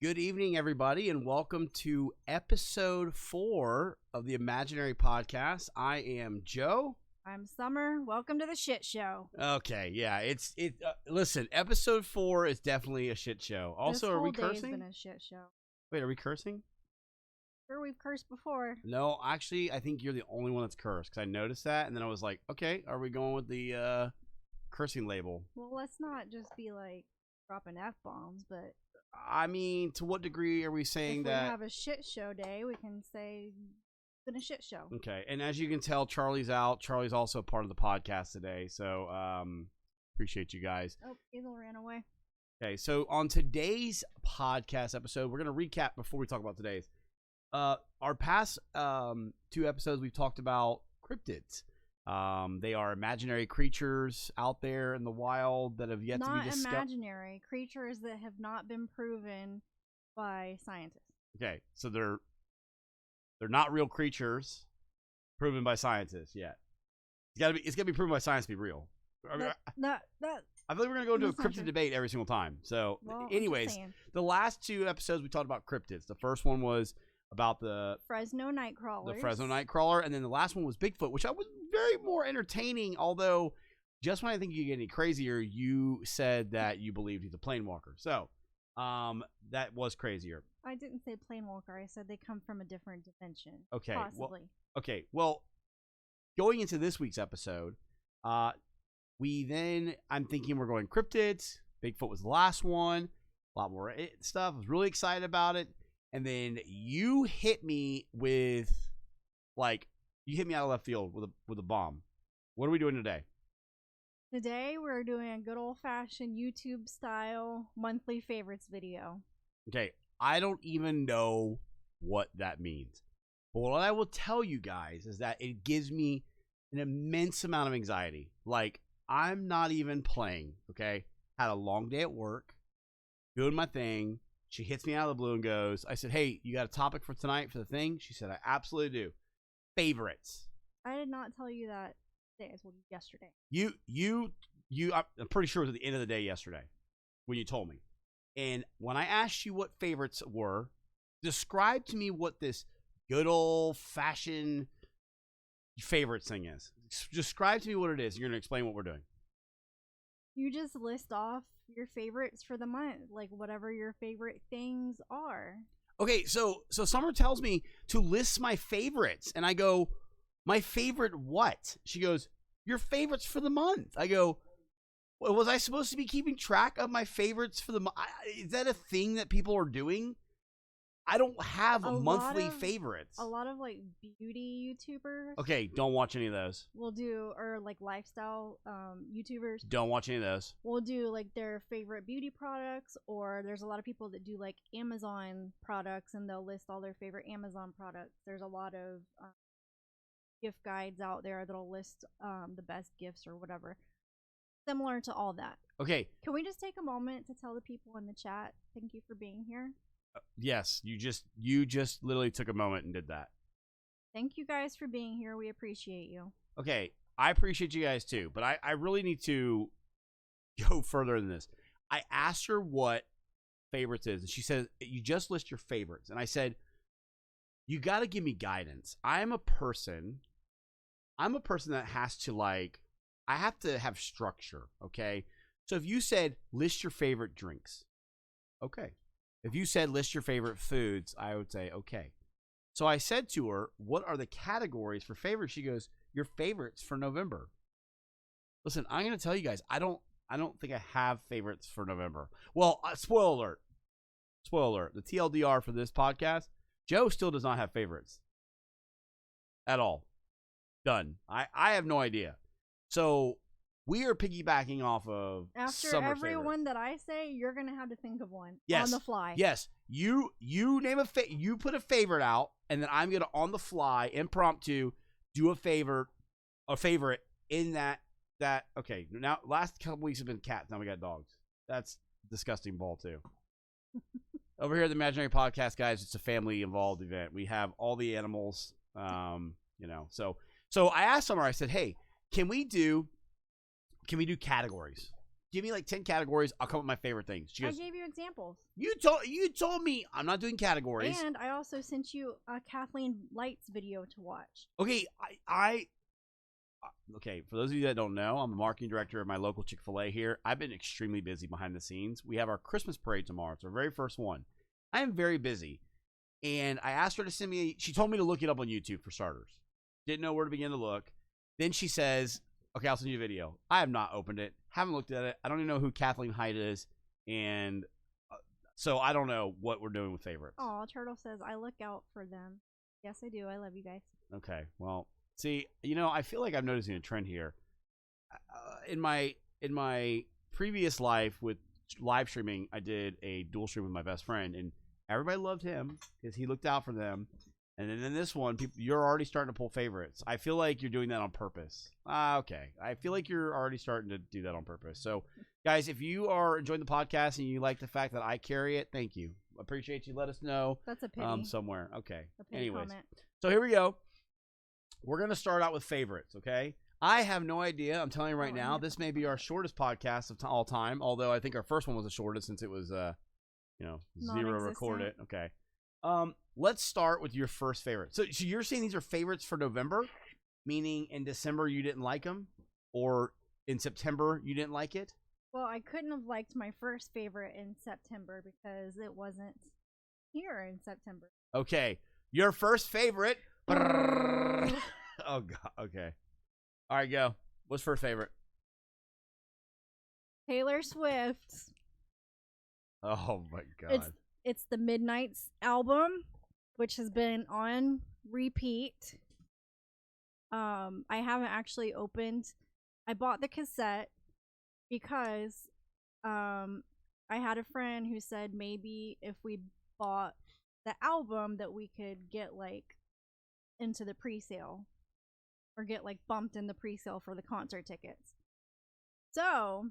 Good evening, everybody, and welcome to episode 4 of the Imaginary Podcast. I am Joe. I'm Summer. Welcome to the shit show. Okay, yeah, listen, episode 4 is definitely a shit show. Also, this are we whole day's cursing? been a shit show. Wait, are we cursing? Sure, we've cursed before. No, actually, I think you're the only one that's cursed because I noticed that, and then I was like, okay, are we going with the cursing label? Well, let's not just be like dropping F-bombs, but I mean, to what degree are we saying if that? we have a shit show day, we can say it's been a shit show. Okay, and as you can tell, Charlie's out. Charlie's also part of the podcast today, so appreciate you guys. Oh, Hazel ran away. Okay, so on today's podcast episode, we're going to recap before we talk about today's. Our past 2 episodes, we've talked about cryptids. They are imaginary creatures out there in the wild that have yet to be discovered. Not imaginary creatures that have not been proven by scientists. Okay, so they're not real creatures proven by scientists yet. It's gotta be proven by science to be real. I feel like we're gonna go into a cryptid debate every single time. So, anyways, the last 2 episodes we talked about cryptids. The first one was about the Fresno Nightcrawler. The Fresno Nightcrawler, and then the last one was Bigfoot, which I was very more entertaining. Although, just when I think you get any crazier, you said that you believed he's a planewalker. So, that was crazier. I didn't say planewalker. I said they come from a different dimension. Okay, possibly. Well, going into this week's episode, I'm thinking we're going cryptids. Bigfoot was the last one. A lot more stuff. I was really excited about it. And then you hit me with, you hit me out of left field with a bomb. What are we doing today? Today we're doing a good old-fashioned YouTube-style monthly favorites video. Okay, I don't even know what that means. But what I will tell you guys is that it gives me an immense amount of anxiety. Like, I'm not even playing, okay? Had a long day at work, doing my thing. She hits me out of the blue and goes, I said, hey, you got a topic for tonight for the thing? She said, I absolutely do. Favorites. I did not tell you that today. I told you yesterday. I'm pretty sure it was at the end of the day yesterday when you told me. And when I asked you what favorites were, describe to me what this good old-fashioned favorites thing is. Describe to me what it is. You're going to explain what we're doing. You just list off your favorites for the month, like whatever your favorite things are. Okay, so Summer tells me to list my favorites, and I go, my favorite what? She goes, your favorites for the month. I go, well, was I supposed to be keeping track of my favorites for the month? Is that a thing that people are doing? I don't have monthly favorites. A lot of beauty YouTubers. Okay, don't watch any of those. We'll do, or lifestyle YouTubers. Don't watch any of those. We'll do their favorite beauty products, or there's a lot of people that do Amazon products, and they'll list all their favorite Amazon products. There's a lot of gift guides out there that'll list the best gifts or whatever. Similar to all that. Okay. Can we just take a moment to tell the people in the chat, thank you for being here? Yes, you just literally took a moment and did that. Thank you guys for being here. We appreciate you. Okay, I appreciate you guys too, but I really need to go further than this. I asked her what favorites is, and she said, you just list your favorites. And I said, you got to give me guidance. I'm a person that has to I have to have structure, okay? So if you said, list your favorite drinks, okay. If you said list your favorite foods, I would say, okay. So I said to her, what are the categories for favorites? She goes, your favorites for November. Listen, I'm going to tell you guys, I don't think I have favorites for November. Well, spoiler alert. Spoiler alert. The TLDR for this podcast, Joe still does not have favorites. At all. Done. I have no idea. So we are piggybacking off of after every one that I say, you're gonna have to think of one on the fly. Yes, you name you put a favorite out, and then I'm gonna on the fly, impromptu, do a favorite in that. Okay, now last couple weeks have been cats. Now we got dogs. That's disgusting ball too. Over here at the Imaginary Podcast, guys, it's a family involved event. We have all the animals. So I asked Summer. I said, hey, can we do categories? give me like 10 categories. I'll come up with my favorite things. She I goes, gave you examples. you told me I'm not doing categories. And I also sent you a Kathleen Lights video to watch. Okay, okay, for those of you that don't know, I'm the marketing director of my local Chick-fil-A here. I've been extremely busy behind the scenes. We have our Christmas parade tomorrow. It's our very first one. I am very busy. And I asked her to send me, she told me to look it up on YouTube for starters. Didn't know where to begin to look. Then she says, okay, I'll send you a video. I have not opened it. Haven't looked at it. I don't even know who Kathleen Height is. And so I don't know what we're doing with favorites. Oh, Turtle says, I look out for them. Yes, I do. I love you guys. Okay, well, see, I feel like I'm noticing a trend here. In my previous life with live streaming, I did a dual stream with my best friend, and everybody loved him because he looked out for them. And then in this one, you're already starting to pull favorites. I feel like you're doing that on purpose. Okay. I feel like you're already starting to do that on purpose. So, guys, if you are enjoying the podcast and you like the fact that I carry it, thank you. Appreciate you. Let us know. That's a pity. Somewhere. Okay. A pity Anyways. comment. So here we go. We're going to start out with favorites, okay? I have no idea. I'm telling you right now, this may be our shortest podcast of all time, although I think our first one was the shortest since it was, zero recorded. Okay. Let's start with your first favorite. So you're saying these are favorites for November, meaning in December you didn't like them, or in September you didn't like it? Well, I couldn't have liked my first favorite in September because it wasn't here in September. Okay. Your first favorite. Oh, God. Okay. All right, go. What's first favorite? Taylor Swift. Oh, my God. It's the Midnight's album, which has been on repeat. I haven't actually opened. I bought the cassette because I had a friend who said maybe if we bought the album that we could get like into the pre-sale or get like bumped in the pre-sale for the concert tickets. So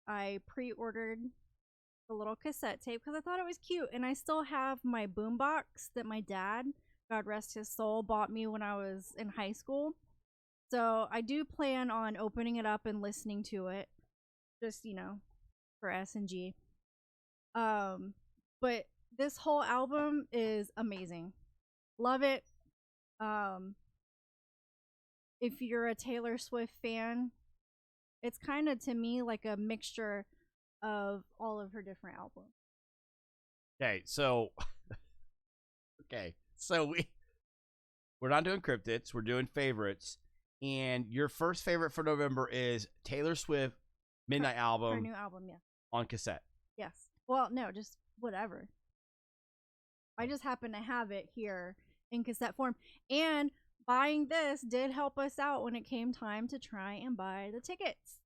I pre-ordered the little cassette tape because I thought it was cute, and I still have my boombox that my dad, God rest his soul, bought me when I was in high school. So I do plan on opening it up and listening to it, just for S&G. But this whole album is amazing. Love it. If you're a Taylor Swift fan, it's kind of to me like a mixture of all of her different albums. Okay, so we're not doing cryptids, we're doing favorites, and your first favorite for November is Taylor Swift Midnight album. Her new album, yeah. On cassette. Yes. Well, no, just whatever. I just happen to have it here in cassette form, and buying this did help us out when it came time to try and buy the tickets.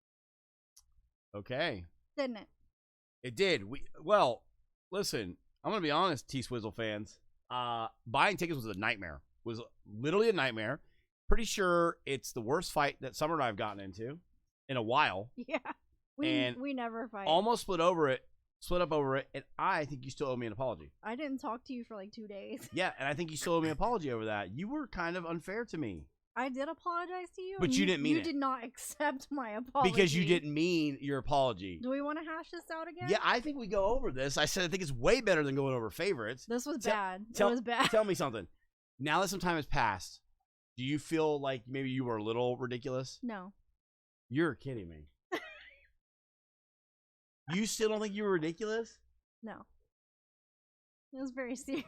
Okay. Didn't it? It did. Listen, I'm gonna be honest, T-Swizzle fans. Buying tickets was a nightmare. Was literally a nightmare. Pretty sure it's the worst fight that Summer and I have gotten into in a while. Yeah. We never fight. Almost split up over it, and I think you still owe me an apology. I didn't talk to you for like 2 days. Yeah, and I think you still owe me an apology over that. You were kind of unfair to me. I did apologize to you, but you didn't mean it. You did not accept my apology because you didn't mean your apology. Do we want to hash this out again? Yeah, I think we go over this. I said I think it's way better than going over favorites. This was bad. It was bad. Tell me something. Now that some time has passed, do you feel like maybe you were a little ridiculous? No. You're kidding me. You still don't think you were ridiculous? No. It was very serious.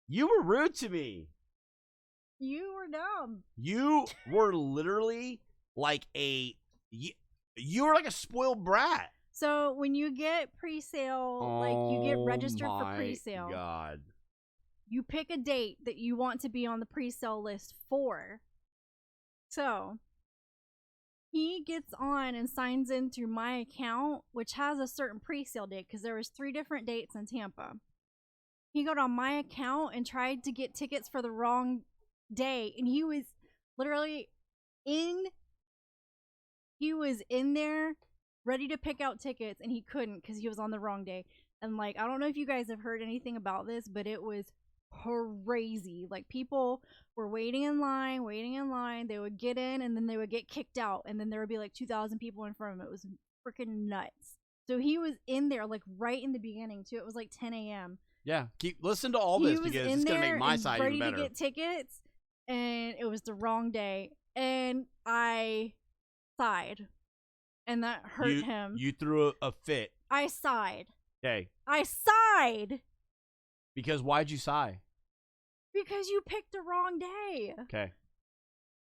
You were rude to me. You were dumb. You were literally like you were like a spoiled brat. So when you get pre-sale, like you get registered for pre-sale. God. You pick a date that you want to be on the pre-sale list for. So he gets on and signs in through my account, which has a certain pre-sale date because there was 3 different dates in Tampa. He got on my account and tried to get tickets for the wrong day, and he was literally in there ready to pick out tickets, and he couldn't because he was on the wrong day. And like, I don't know if you guys have heard anything about this, but it was crazy. Like, people were waiting in line. They would get in, and then they would get kicked out, and then there would be like 2,000 people in front of him. It was freaking nuts. So he was in there like right in the beginning too. It was like 10 a.m. Yeah, listen to all this because it's gonna make my side even better. Ready to get tickets, and it was the wrong day, and I sighed, and that hurt him. You threw a fit. I sighed. Okay. I sighed. Because why'd you sigh? Because you picked the wrong day. Okay.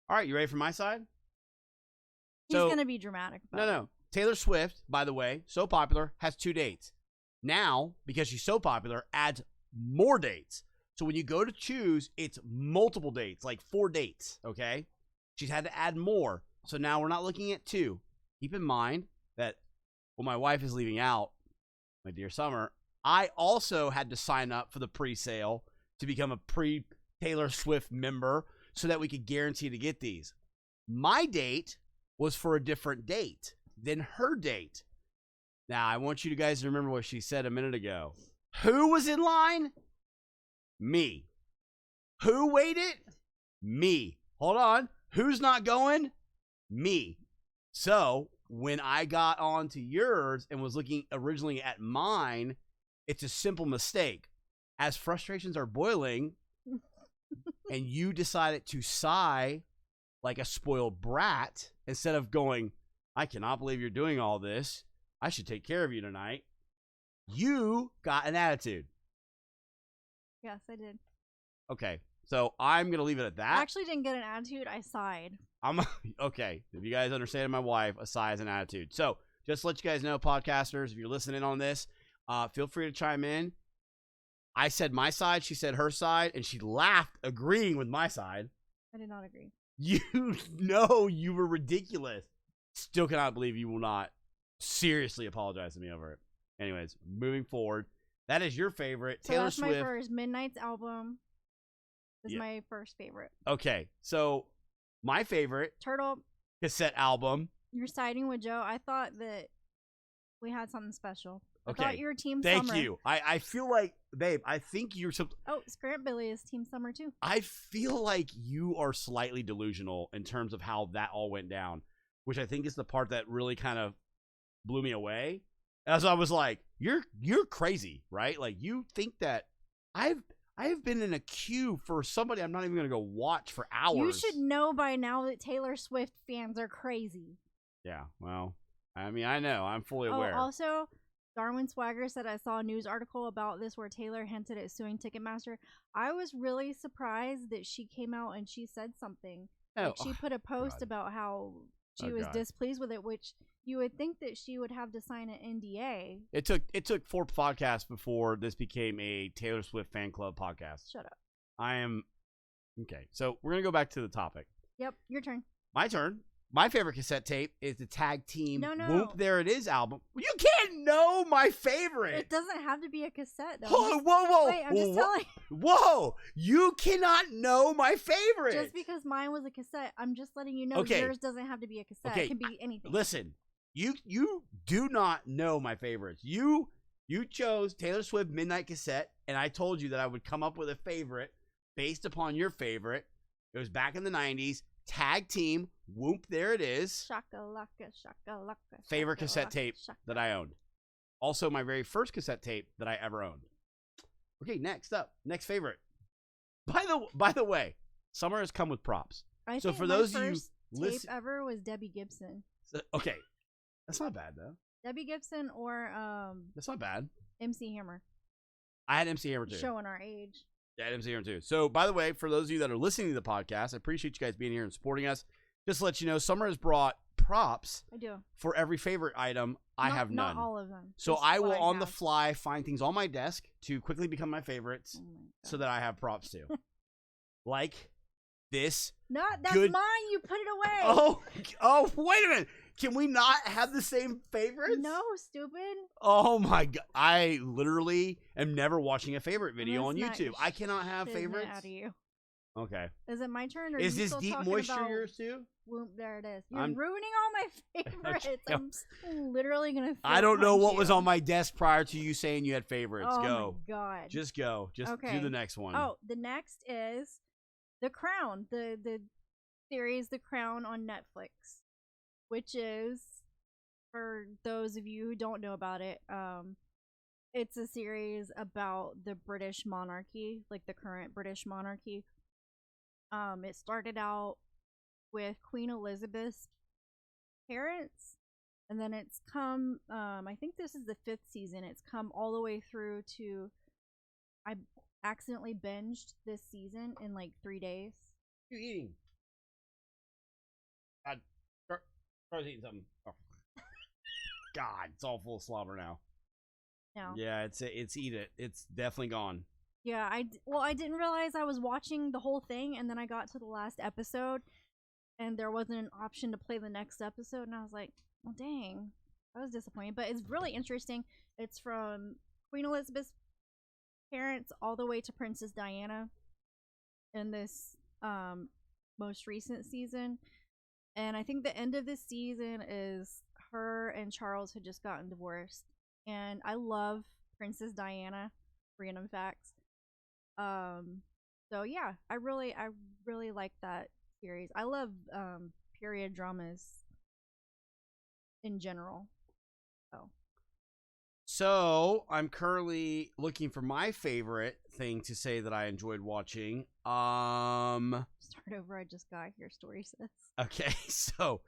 All right, you ready for my side? He's gonna be dramatic about it. No. Taylor Swift, by the way, so popular, has 2 dates. Now, because she's so popular, adds more dates. So when you go to choose, it's multiple dates, like 4 dates, okay? She's had to add more. So now we're not looking at 2. Keep in mind that when my wife is leaving out, my dear Summer, I also had to sign up for the pre-sale to become a pre-Taylor Swift member so that we could guarantee to get these. My date was for a different date than her date. Now, I want you guys to remember what she said a minute ago. Who was in line? Me. Who waited? Me. Hold on. Who's not going? Me. So, when I got on to yours and was looking originally at mine, it's a simple mistake. As frustrations are boiling and you decided to sigh like a spoiled brat instead of going, I cannot believe you're doing all this. I should take care of you tonight. You got an attitude. Yes, I did. Okay, so I'm going to leave it at that. I actually didn't get an attitude. I sighed. Okay, if you guys understand my wife, a sigh is an attitude. So just to let you guys know, podcasters, if you're listening on this, feel free to chime in. I said my side, she said her side, and she laughed, agreeing with my side. I did not agree. You know you were ridiculous. Still cannot believe you will not seriously apologize to me over it. Anyways, moving forward. That is your favorite. So Taylor that's Swift. My first. Midnight's album is my first favorite. Okay, so my favorite Turtle cassette album. You're siding with Joe. I thought that we had something special. Okay. I thought you were Team Thank Summer. you. I feel like, babe, I think you're... Oh, Scrant Billy is Team Summer too. I feel like you are slightly delusional in terms of how that all went down, which I think is the part that really kind of blew me away. As I was like, you're crazy, right? Like, you think that I have been in a queue for somebody I'm not even going to go watch for hours. You should know by now that Taylor Swift fans are crazy. Yeah, well, I mean, I know. I'm fully aware. Oh, also, Darwin Swagger said I saw a news article about this where Taylor hinted at suing Ticketmaster. I was really surprised that she came out and she said something. Like, she put a post about how she was displeased with it, which you would think that she would have to sign an NDA. It took 4 podcasts before this became a Taylor Swift fan club podcast. Shut up. Okay, so we're going to go back to the topic. Yep, your turn. My turn. My favorite cassette tape is the Tag Team Whoop There It Is album. You can't know my favorite. It doesn't have to be a cassette, though. Whoa. Wait, I'm just telling you. Whoa, you cannot know my favorite. Just because mine was a cassette, I'm just letting you know yours doesn't have to be a cassette. Okay. It can be anything. Listen, you do not know my favorites. You chose Taylor Swift Midnight Cassette, and I told you that I would come up with a favorite based upon your favorite. It was back in the 90s. Tag Team Whoop There It Is. Shakalaka, shakalaka. Favorite cassette tape that I owned. Also, my very first cassette tape that I ever owned. Okay, next favorite. By the way, Summer has come with props. So for those of you tape ever was Debbie Gibson. Okay, that's not bad though. Debbie Gibson or that's not bad. MC Hammer. I had MC Hammer too. Showing our age. Yeah, MC Hammer too. So, by the way, for those of you that are listening to the podcast, I appreciate you guys being here and supporting us. Just to let you know, Summer has brought props. I do. For every favorite item. I have none. Not all of them. So I will on the fly find things on my desk to quickly become my favorites so that I have props too. Like this. That's mine. You put it away. Oh, wait a minute. Can we not have the same favorites? No, stupid. Oh my god. I literally am never watching a favorite video on YouTube. I cannot have favorites. Out of you. Okay. Is it my turn? Or Is are you this still deep talking moisture about... yours too? Well, there it is. You're I'm- ruining all my favorites. Okay. I'm literally gonna. I don't know punch what you. was on my desk prior to you saying you had favorites. Oh Go. my god. Just go. Just do Okay. the next one. Oh, the next is The Crown, the series The Crown on Netflix, which is, for those of you who don't know about it, it's a series about the British monarchy, like the current British monarchy. It started out with Queen Elizabeth's parents, and then it's come, I think this is the 5th season. It's come all the way through to, I accidentally binged this season in like 3 days. What are you eating? Charlie's eating something. Oh. God, it's all full of slobber now. No. Yeah, it's eat it. It's definitely gone. Yeah, I didn't realize I was watching the whole thing, and then I got to the last episode, and there wasn't an option to play the next episode, and I was like, well, dang. I was disappointed, but it's really interesting. It's from Queen Elizabeth's parents all the way to Princess Diana in this most recent season. And I think the end of this season is her and Charles had just gotten divorced. And I love Princess Diana, random facts. So yeah, I really like that series. I love period dramas in general. So I'm currently looking for my favorite thing to say that I enjoyed watching. Start over. I just got here. Story says. Okay, so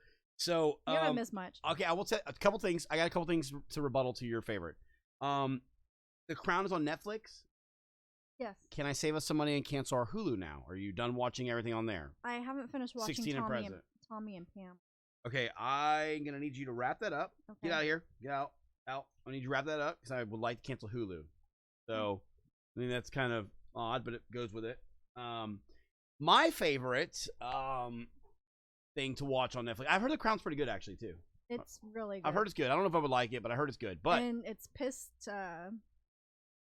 you haven't missed much. Okay, I will say a couple things. I got a couple things to rebuttal to your favorite. The Crown is on Netflix. Yes. Can I save us some money and cancel our Hulu now? Are you done watching everything on there? I haven't finished watching 16 and Tommy and Pam. Okay, I'm gonna need you to wrap that up. Okay. Get out of here. Get out. Out. I need you to wrap that up because I would like to cancel Hulu. So I mean that's kind of odd, but it goes with it. My favorite thing to watch on Netflix. I've heard The Crown's pretty good actually too. It's really good. I've heard it's good. I don't know if I would like it, but I heard it's good. But and it's pissed.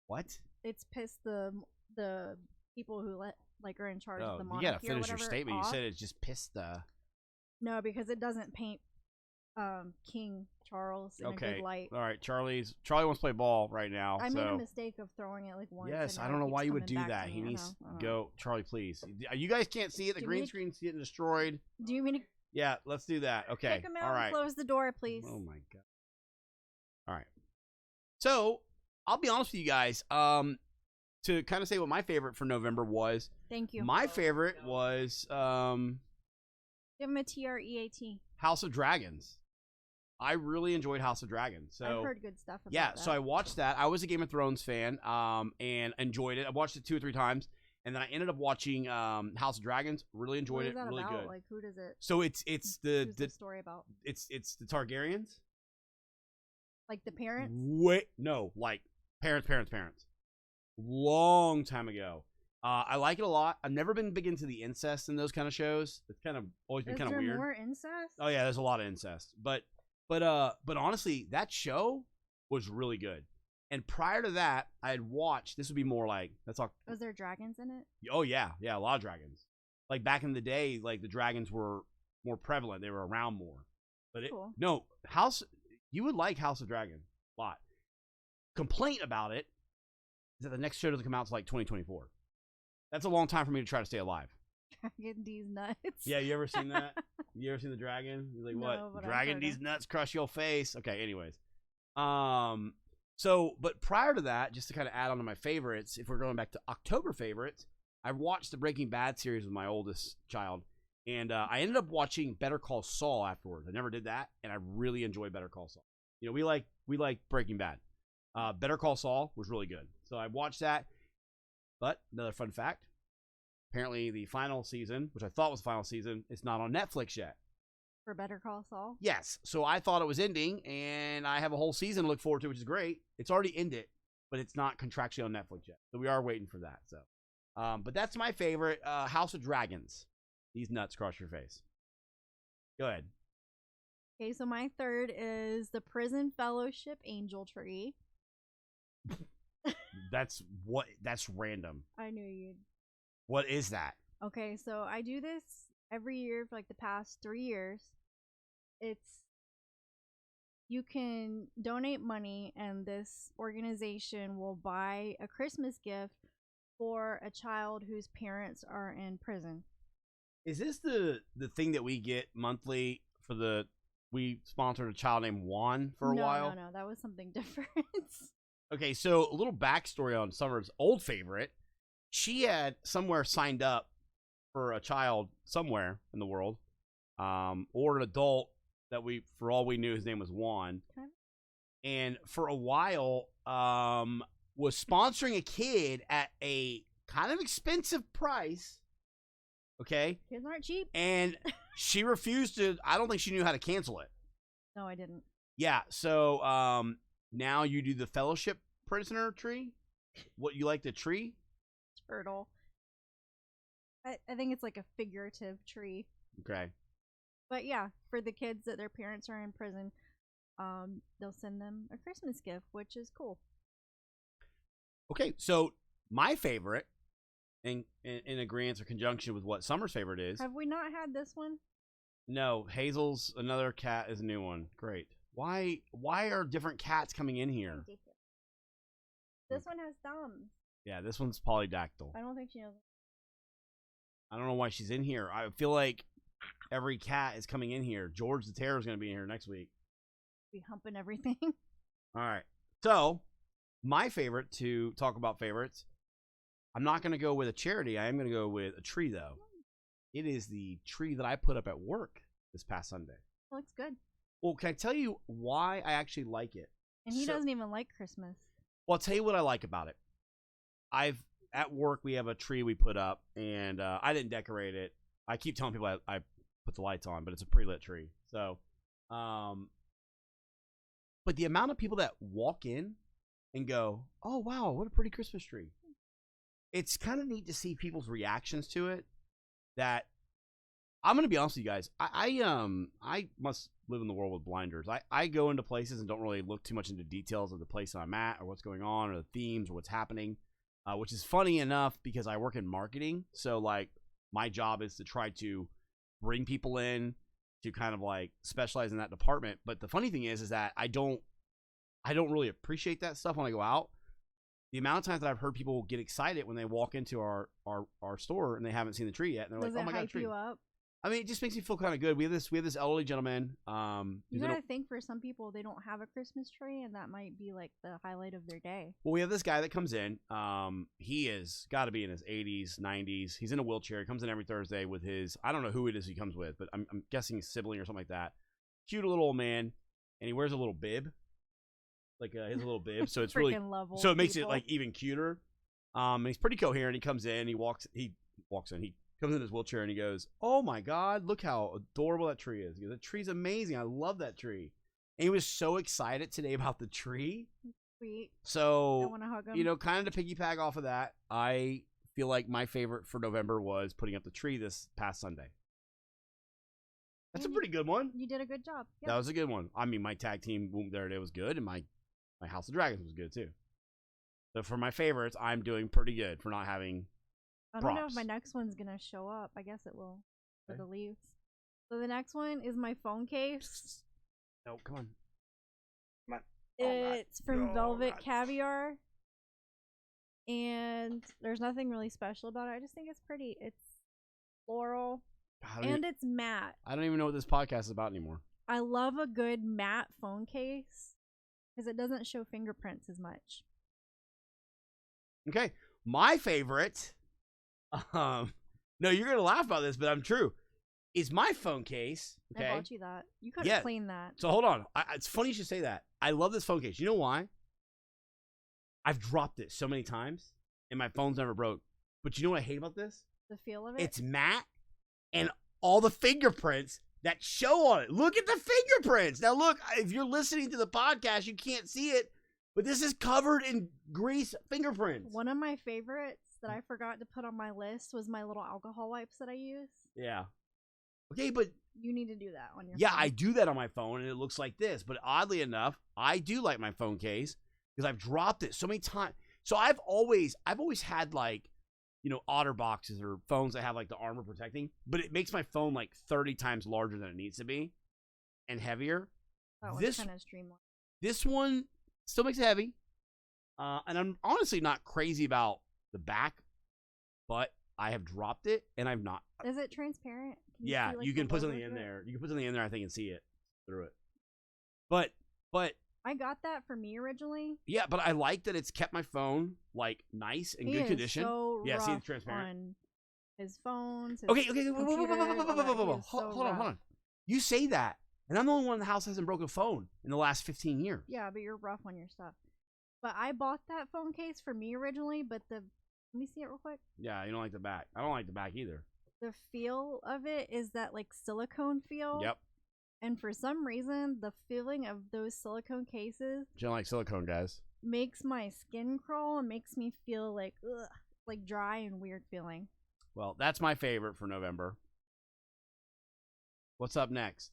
What? It's pissed the people who are in charge of the You monarchy. gotta finish your or whatever statement. off. You said it's just pissed. No, because it doesn't paint King Charles in a good light. All right. Charlie wants to play ball right now. I made a mistake of throwing it like once. Yes, and I now don't know it why keeps you would do coming back that. to He me. needs I know. go. Charlie, please. You guys can't see it. The green screen's getting destroyed. Do you mean to Yeah, let's do that. Okay. kick him out All right. and close the door, please? Oh my god. All right. So I'll be honest with you guys. To kind of say what my favorite for November was. Thank you. My favorite was Give him a TREAT. House of Dragons. I really enjoyed House of Dragons. So I've heard good stuff about that. so I watched that. I was a Game of Thrones fan, and enjoyed it. I watched it 2 or 3 times, and then I ended up watching House of Dragons. Really enjoyed it. Really about? good. Like, who does it? So it's Who's the story about? It's the Targaryens. Like the parents? Wait, no, like parents. Long time ago. I like it a lot. I've never been big into the incest in those kind of shows. It's kind of always been kind of weird. More incest? Oh yeah, there's a lot of incest. But honestly, that show was really good. And prior to that, I had watched. This would be more like Was there dragons in it? Oh yeah, a lot of dragons. Like back in the day, like the dragons were more prevalent. They were around more. But Cool. no, you would like House of Dragon a lot. Complaint about it is that the next show doesn't come out until like 2024. That's a long time for me to try to stay alive. Dragon D's nuts. Yeah, you ever seen that? You ever seen the dragon? You're like, No, what? but I've Dragon heard D's it. nuts crush your face. Okay, anyways. But prior to that, just to kind of add on to my favorites, if we're going back to October favorites, I watched the Breaking Bad series with my oldest child, and I ended up watching Better Call Saul afterwards. I never did that, and I really enjoyed Better Call Saul. You know, we like Breaking Bad. Better Call Saul was really good, so I watched that. But another fun fact: apparently, the final season, which I thought was the final season, is not on Netflix yet. For Better Call Saul? Yes. So I thought it was ending, and I have a whole season to look forward to, which is great. It's already ended, but it's not contractually on Netflix yet. So we are waiting for that. So, but that's my favorite, House of Dragons. These nuts cross your face. Go ahead. Okay, so my third is the Prison Fellowship Angel Tree. That's random. I knew you'd. What is that? Okay, so I do this every year for like the past 3 years. It's you can donate money, and this organization will buy a Christmas gift for a child whose parents are in prison. Is this the thing that we get monthly for the? We sponsored a child named Juan for a while. No, that was something different. Okay, so a little backstory on Summer's old favorite. She had somewhere signed up for a child somewhere in the world, or an adult that for all we knew, his name was Juan. Okay. And for a while, was sponsoring a kid at a kind of expensive price. Okay. Kids aren't cheap. And she refused to. I don't think she knew how to cancel it. No, I didn't. Yeah. So now you do the fellowship prisoner tree. What, you like the tree? Turtle. I think it's like a figurative tree. Okay. But yeah, for the kids that their parents are in prison, they'll send them a Christmas gift, which is cool. Okay, so my favorite, in agreement or conjunction with what Summer's favorite is. Have we not had this one? No, Hazel's another cat is a new one. Great. Why are different cats coming in here? This one has thumbs. Yeah, this one's polydactyl. I don't think she knows. I don't know why she's in here. I feel like every cat is coming in here. George the Terror is going to be in here next week. Be humping everything. All right. So, my favorite, to talk about favorites, I'm not going to go with a charity. I am going to go with a tree, though. It is the tree that I put up at work this past Sunday. Looks good. Well, can I tell you why I actually like it? And he doesn't even like Christmas. Well, I'll tell you what I like about it. At work, we have a tree we put up, and I didn't decorate it. I keep telling people I put the lights on, but it's a pre-lit tree. So, but the amount of people that walk in and go, "Oh, wow, what a pretty Christmas tree." It's kind of neat to see people's reactions to it. That I'm going to be honest with you guys. I must live in the world with blinders. I go into places and don't really look too much into details of the place I'm at or what's going on or the themes or what's happening, which is funny enough because I work in marketing. So, like, my job is to try to bring people in to kind of like specialize in that department. But the funny thing is that I don't really appreciate that stuff when I go out. The amount of times that I've heard people get excited when they walk into our store and they haven't seen the tree yet, and they're Does like, "Oh my god, hype tree!" you up? I mean, it just makes me feel kind of good. We have this elderly gentleman. You gotta think, for some people, they don't have a Christmas tree, and that might be like the highlight of their day. Well, we have this guy that comes in. He is got to be in his 80s, 90s. He's in a wheelchair. He comes in every Thursday with his, I don't know who it is he comes with, but I'm guessing his sibling or something like that. Cute little old man, and he wears a little bib, like his little bib. So it's really, so it makes it like even cuter. And he's pretty coherent. He comes in, he comes in his wheelchair and he goes, "Oh my God, look how adorable that tree is. The tree's amazing. I love that tree." And he was so excited today about the tree. Sweet. So, I want to hug him. Kind of to piggyback off of that, I feel like my favorite for November was putting up the tree this past Sunday. That's a pretty good one. You did a good job. Yep. That was a good one. I mean, my tag team Boom There Day was good, and my House of Dragons was good too. So for my favorites, I'm doing pretty good for not having I don't know if my next one's going to show up. I guess it will for the leaves. So the next one is my phone case. No, come on. Come on. It's from Velvet Caviar. And there's nothing really special about it. I just think it's pretty. It's floral. And it's matte. I don't even know what this podcast is about anymore. I love a good matte phone case because it doesn't show fingerprints as much. Okay. My favorite... no, you're gonna laugh about this, but I'm true. Is my phone case? Okay, I bought you that. You could have cleaned that. So hold on. It's funny you should say that. I love this phone case. You know why? I've dropped it so many times, and my phone's never broke. But you know what I hate about this? The feel of it. It's matte, and all the fingerprints that show on it. Look at the fingerprints. Now look, if you're listening to the podcast, you can't see it, but this is covered in grease fingerprints. One of my favorites that I forgot to put on my list was my little alcohol wipes that I use. Yeah. Okay, but you need to do that on your phone. Yeah, I do that on my phone, and it looks like this. But oddly enough, I do like my phone case because I've dropped it so many times. So I've always had like otter boxes or phones that have like the armor protecting, but it makes my phone like 30 times larger than it needs to be and heavier. That one's kind of streamlined. This one still makes it heavy. And I'm honestly not crazy about the back, but I have dropped it and I've not. Is it transparent? Yeah, you can put something in there. You can put something in there, I think, and see it through it. But I got that for me originally. Yeah, but I like that it's kept my phone like nice and good condition. So yeah, rough see, it's transparent. On his phones. Okay. Hold on. You say that, and I'm the only one in the house that hasn't broken a phone in the last 15 years. Yeah, but you're rough on your stuff. But I bought that phone case for me originally, but let me see it real quick. Yeah, you don't like the back. I don't like the back either. The feel of it is that like silicone feel. Yep. And for some reason, the feeling of those silicone cases. You don't like silicone, guys. Makes my skin crawl and makes me feel like dry and weird feeling. Well, that's my favorite for November. What's up next?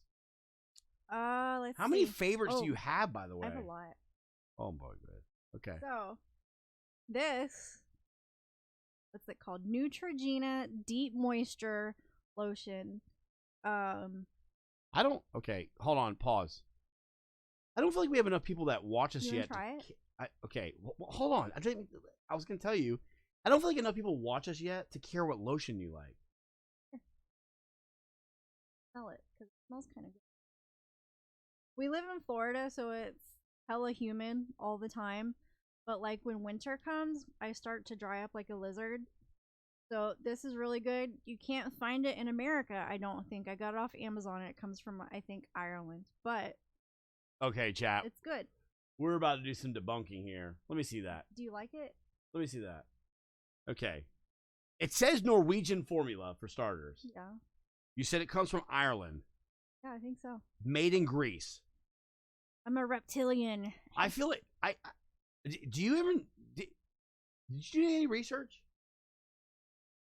Let's see. How many favorites do you have, by the way? I have a lot. Oh my god. Okay. So, what's it called? Neutrogena Deep Moisture Lotion. Okay, hold on, pause. I don't feel like we have enough people that watch us yet. Try it? Okay, hold on. I was going to tell you, I don't feel like enough people watch us yet to care what lotion you like. Smell it, because it smells kind of good. We live in Florida, so it's hella humid all the time. But like when winter comes, I start to dry up like a lizard. So this is really good. You can't find it in America, I don't think. I got it off Amazon. It comes from, I think, Ireland. But okay, chat. It's good. We're about to do some debunking here. Let me see that. Do you like it? Let me see that. Okay. It says Norwegian formula for starters. Yeah. You said it comes from Ireland. Yeah, I think so. Made in Greece. I'm a reptilian. I feel it. Do you ever... Did you do any research?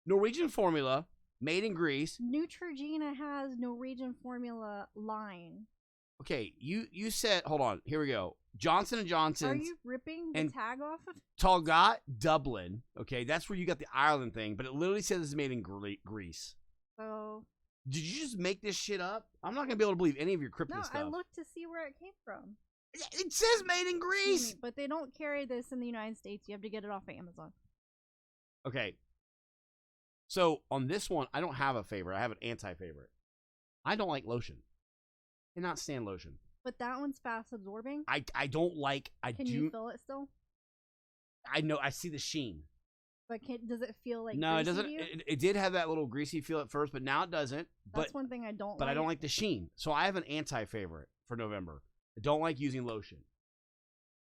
Norwegian formula, made in Greece. Neutrogena has Norwegian formula line. Okay, you said, hold on, here we go. Johnson & Johnson's. Are you ripping the tag off of? Talgot, Dublin. Okay, that's where you got the Ireland thing, but it literally says it's made in Greece. So. Did you just make this shit up? I'm not going to be able to believe any of your cryptic stuff. No, I looked to see where it came from. It says made in Greece! But they don't carry this in the United States. You have to get it off of Amazon. Okay. So, on this one, I don't have a favorite. I have an anti-favorite. I don't like lotion. I cannot stand lotion. But that one's fast absorbing? I don't like... Can you feel it still? I know. I see the sheen. But does it feel like no, greasy it doesn't. to you? It did have that little greasy feel at first, but now it doesn't. That's one thing I don't like. But I don't like the sheen. So I have an anti-favorite for November. I don't like using lotion.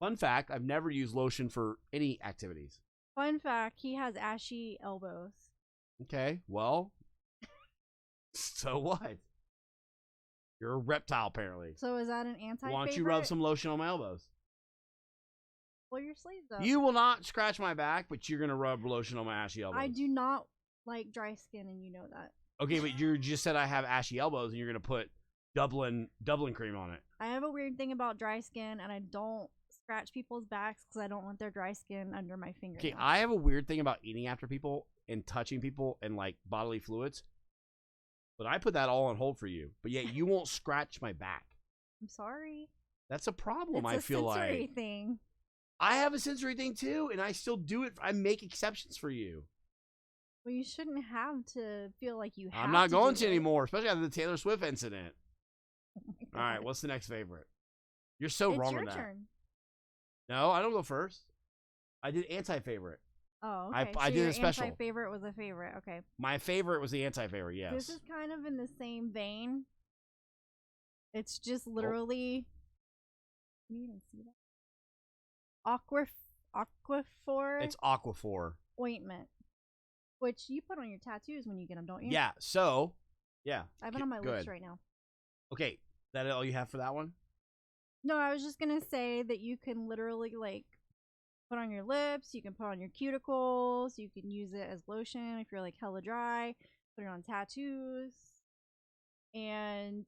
Fun fact, I've never used lotion for any activities. Fun fact, he has ashy elbows. Okay, well, so what? You're a reptile, apparently. So is that an anti-favorite? Why don't you rub some lotion on my elbows? Pull your sleeves up. You will not scratch my back, but you're going to rub lotion on my ashy elbows. I do not like dry skin, and you know that. Okay, but you just said I have ashy elbows, and you're going to put Dublin cream on it. I have a weird thing about dry skin, and I don't scratch people's backs because I don't want their dry skin under my fingernails. Okay, I have a weird thing about eating after people and touching people and, like, bodily fluids. But I put that all on hold for you. But yet you won't scratch my back. I'm sorry. That's a problem, I feel like. It's a sensory thing. I have a sensory thing, too, and I still do it. I make exceptions for you. Well, you shouldn't have to feel like you have to. I'm not going to anymore, especially after the Taylor Swift incident. All right, what's the next favorite? You're so wrong on that. It's your turn. No, I don't go first. I did anti-favorite. Oh, okay. I did a special. Anti-favorite was a favorite. Okay. My favorite was the anti-favorite, yes. This is kind of in the same vein. It's just literally... Can you even see that? Aquaphor. It's Aquaphor. Ointment. Which you put on your tattoos when you get them, don't you? Yeah, so... Yeah. I have it on my lips right now. Okay, that all you have for that one? No, I was just going to say that you can literally, like, put on your lips, you can put on your cuticles, you can use it as lotion if you're, like, hella dry, put it on tattoos, and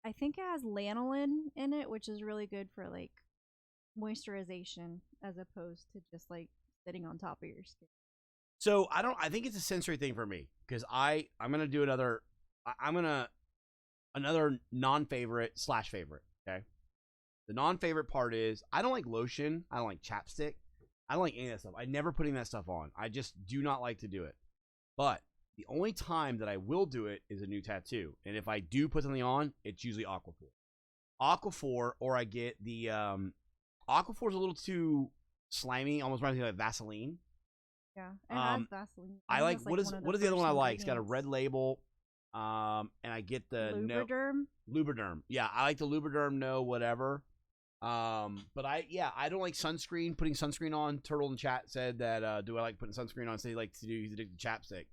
I think it has lanolin in it, which is really good for, like, moisturization as opposed to just, like, sitting on top of your skin. So I think it's a sensory thing for me because I'm gonna do another. I'm gonna another non-favorite slash favorite. Okay. The non-favorite part is I don't like lotion. I don't like chapstick. I don't like any of that stuff. I never putting that stuff on. I just do not like to do it. But the only time that I will do it is a new tattoo. And if I do put something on, it's usually Aquaphor. Aquaphor, or I get the Aquaphor is a little too slimy, almost reminds me of like Vaseline. Yeah, it has Vaseline. I like what is the other one I like? It's got a ingredients. red label. And I get the Lubriderm. Lubriderm. Yeah, I like the Lubriderm. No, whatever. But I don't like sunscreen. Putting sunscreen on. Turtle in chat said that. Do I like putting sunscreen on? Say like to do. He's addicted to chapstick.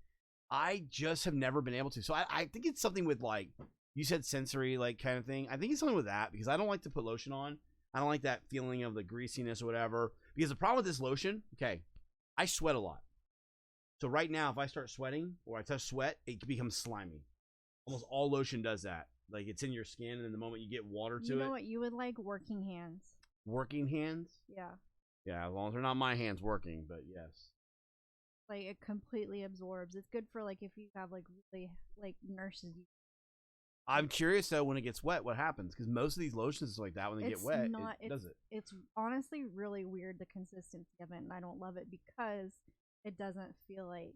I just have never been able to. So I think it's something with like you said sensory like kind of thing. I think it's something with that because I don't like to put lotion on. I don't like that feeling of the greasiness or whatever. Because the problem with this lotion, okay, I sweat a lot. So right now, if I start sweating or I touch sweat, it becomes slimy. Almost all lotion does that. Like it's in your skin, and then the moment you get water to it. You know what you would like? Working hands. Working hands? Yeah. Yeah, as long as they're not my hands working, but yes. Like it completely absorbs. It's good for like if you have like really like nurses. I'm curious though when it gets wet, what happens? Because most of these lotions like that when they get wet, it does it. It's honestly really weird the consistency of it, and I don't love it because it doesn't feel like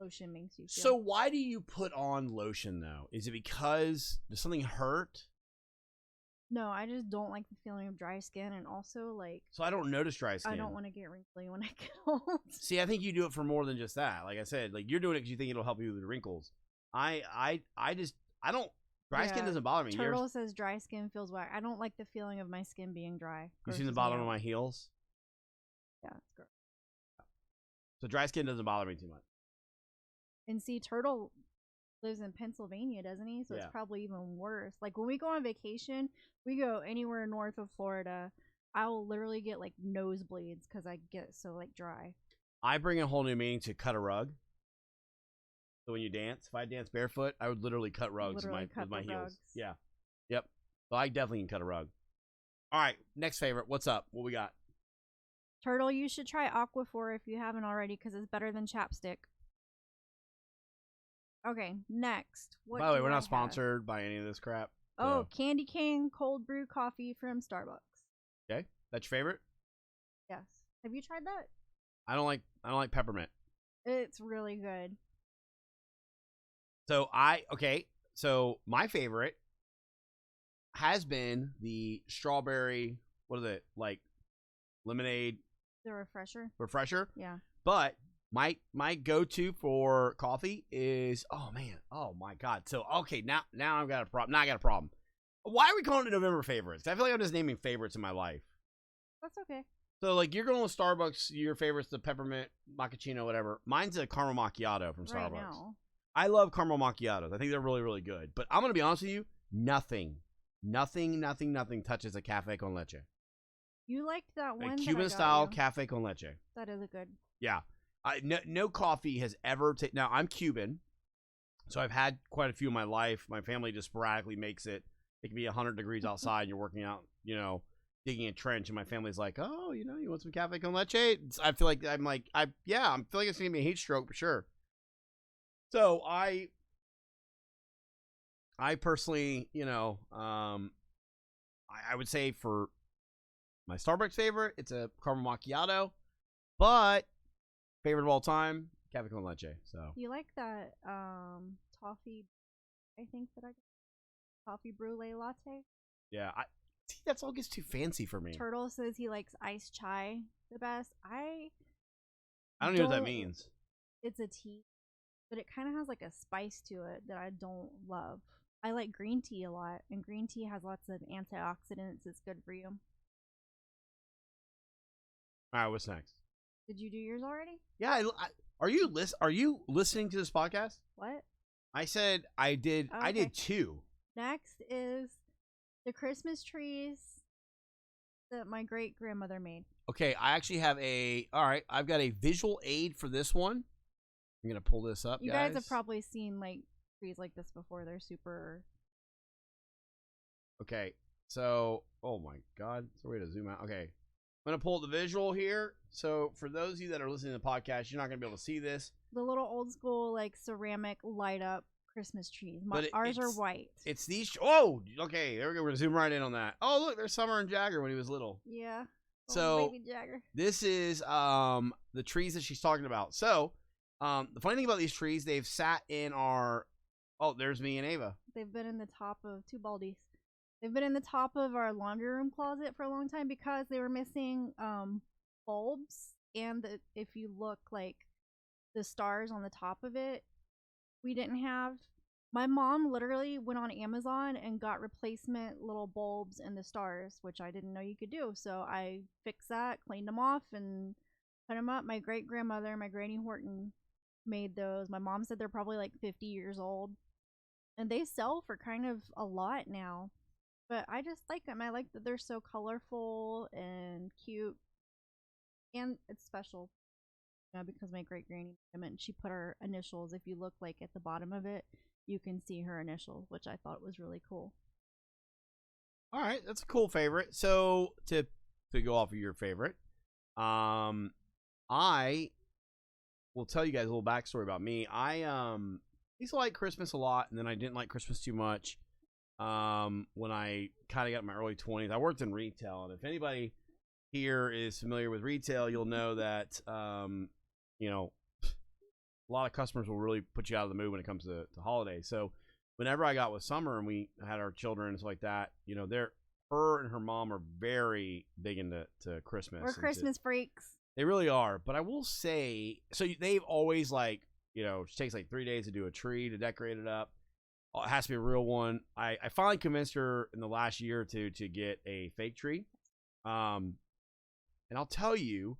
lotion makes you feel. So why do you put on lotion though? Is it because does something hurt? No, I just don't like the feeling of dry skin, and also like. So I don't notice dry skin. I don't want to get wrinkly when I get old. See, I think you do it for more than just that. Like I said, like you're doing it because you think it'll help you with the wrinkles. I don't. Dry skin doesn't bother me. Turtle says dry skin feels whack. I don't like the feeling of my skin being dry. You seen the bottom of my heels? Yeah, it's gross. So dry skin doesn't bother me too much. And see, Turtle lives in Pennsylvania, doesn't he? So it's probably even worse. Like when we go on vacation, we go anywhere north of Florida, I will literally get like nosebleeds because I get so like dry. I bring a whole new meaning to cut a rug. So when you dance, if I dance barefoot, I would literally cut rugs with my heels. Rugs. Yeah. Yep. So I definitely can cut a rug. All right. Next favorite. What's up? What we got? Turtle, you should try Aquaphor if you haven't already because it's better than chapstick. Okay, next. By the way, we're not sponsored by any of this crap. Oh, Candy Cane cold brew coffee from Starbucks. Okay. That's your favorite? Yes. Have you tried that? I don't like peppermint. It's really good. So my favorite has been the strawberry, what is it, like lemonade? The refresher? Yeah. But my go-to for coffee is, oh man, oh my God. So, okay, now I've got a problem. Now I got a problem. Why are we calling it November favorites? I feel like I'm just naming favorites in my life. That's okay. So, like, you're going with Starbucks, your favorite's the peppermint macchiato, whatever. Mine's a caramel macchiato from Starbucks. Right now. I love caramel macchiatos. I think they're really, really good. But I'm going to be honest with you, nothing touches a cafe con leche. You liked that one. A Cuban-style cafe con leche. That is a good. Yeah. No coffee has ever taken. Now, I'm Cuban, so I've had quite a few in my life. My family just sporadically makes it. It can be 100 degrees outside, and you're working out, digging a trench, and my family's like, oh, you want some cafe con leche? I feel like I feel like it's going to be a heat stroke for sure. So I personally, I would say for my Starbucks favorite, it's a caramel macchiato, but favorite of all time, cafe con leche. So you like that toffee? I think that I got toffee brulee latte. Yeah, see that's all gets too fancy for me. Turtle says he likes iced chai the best. I don't know what that means. It's a tea. But it kind of has like a spice to it that I don't love. I like green tea a lot, and green tea has lots of antioxidants. It's good for you. All right, what's next? Did you do yours already? Yeah. Are you listening to this podcast? What? I said I did. Okay. I did 2. Next is the Christmas trees that my great grandmother made. Okay, I actually have I've got a visual aid for this one. I'm gonna pull this up. You guys have probably seen like trees like this before. They're super. Okay, so oh my God, it's a way to zoom out. Okay, I'm going to pull up the visual here. So for those of you that are listening to the podcast, you're not going to be able to see this. The little old school, like, ceramic light up Christmas trees. But ours are white. It's these. Oh, okay. There we go. We're going to zoom right in on that. Oh, look, there's Summer and Jagger when he was little. Yeah. So baby Jagger. this is the trees that she's talking about. So the funny thing about these trees, they've sat in our. Oh, there's me and Ava. They've been in the top of two baldies. They've been in the top of our laundry room closet for a long time because they were missing bulbs. And if you look, like, the stars on the top of it, we didn't have. My mom literally went on Amazon and got replacement little bulbs in the stars, which I didn't know you could do. So I fixed that, cleaned them off, and put them up. My great-grandmother, my Granny Horton, made those. My mom said they're probably like 50 years old. And they sell for kind of a lot now. But I just like them. I like that they're so colorful and cute. And it's special. Because my great-granny and she put her initials. If you look, like, at the bottom of it, you can see her initials, which I thought was really cool. All right, that's a cool favorite. So to go off of your favorite, I will tell you guys a little backstory about me. I used to like Christmas a lot, and then I didn't like Christmas too much. When I kind of got in my early 20s, I worked in retail, and if anybody here is familiar with retail, you'll know that you know, a lot of customers will really put you out of the mood when it comes to holidays. So whenever I got with Summer and we had our children and stuff like that, you know, her and her mom are very big into Christmas. We're Christmas freaks. They really are. But I will say, so they've always, like, you know, it takes like 3 days to do a tree, to decorate it up. It has to be a real one. I finally convinced her in the last year or two to get a fake tree. And I'll tell you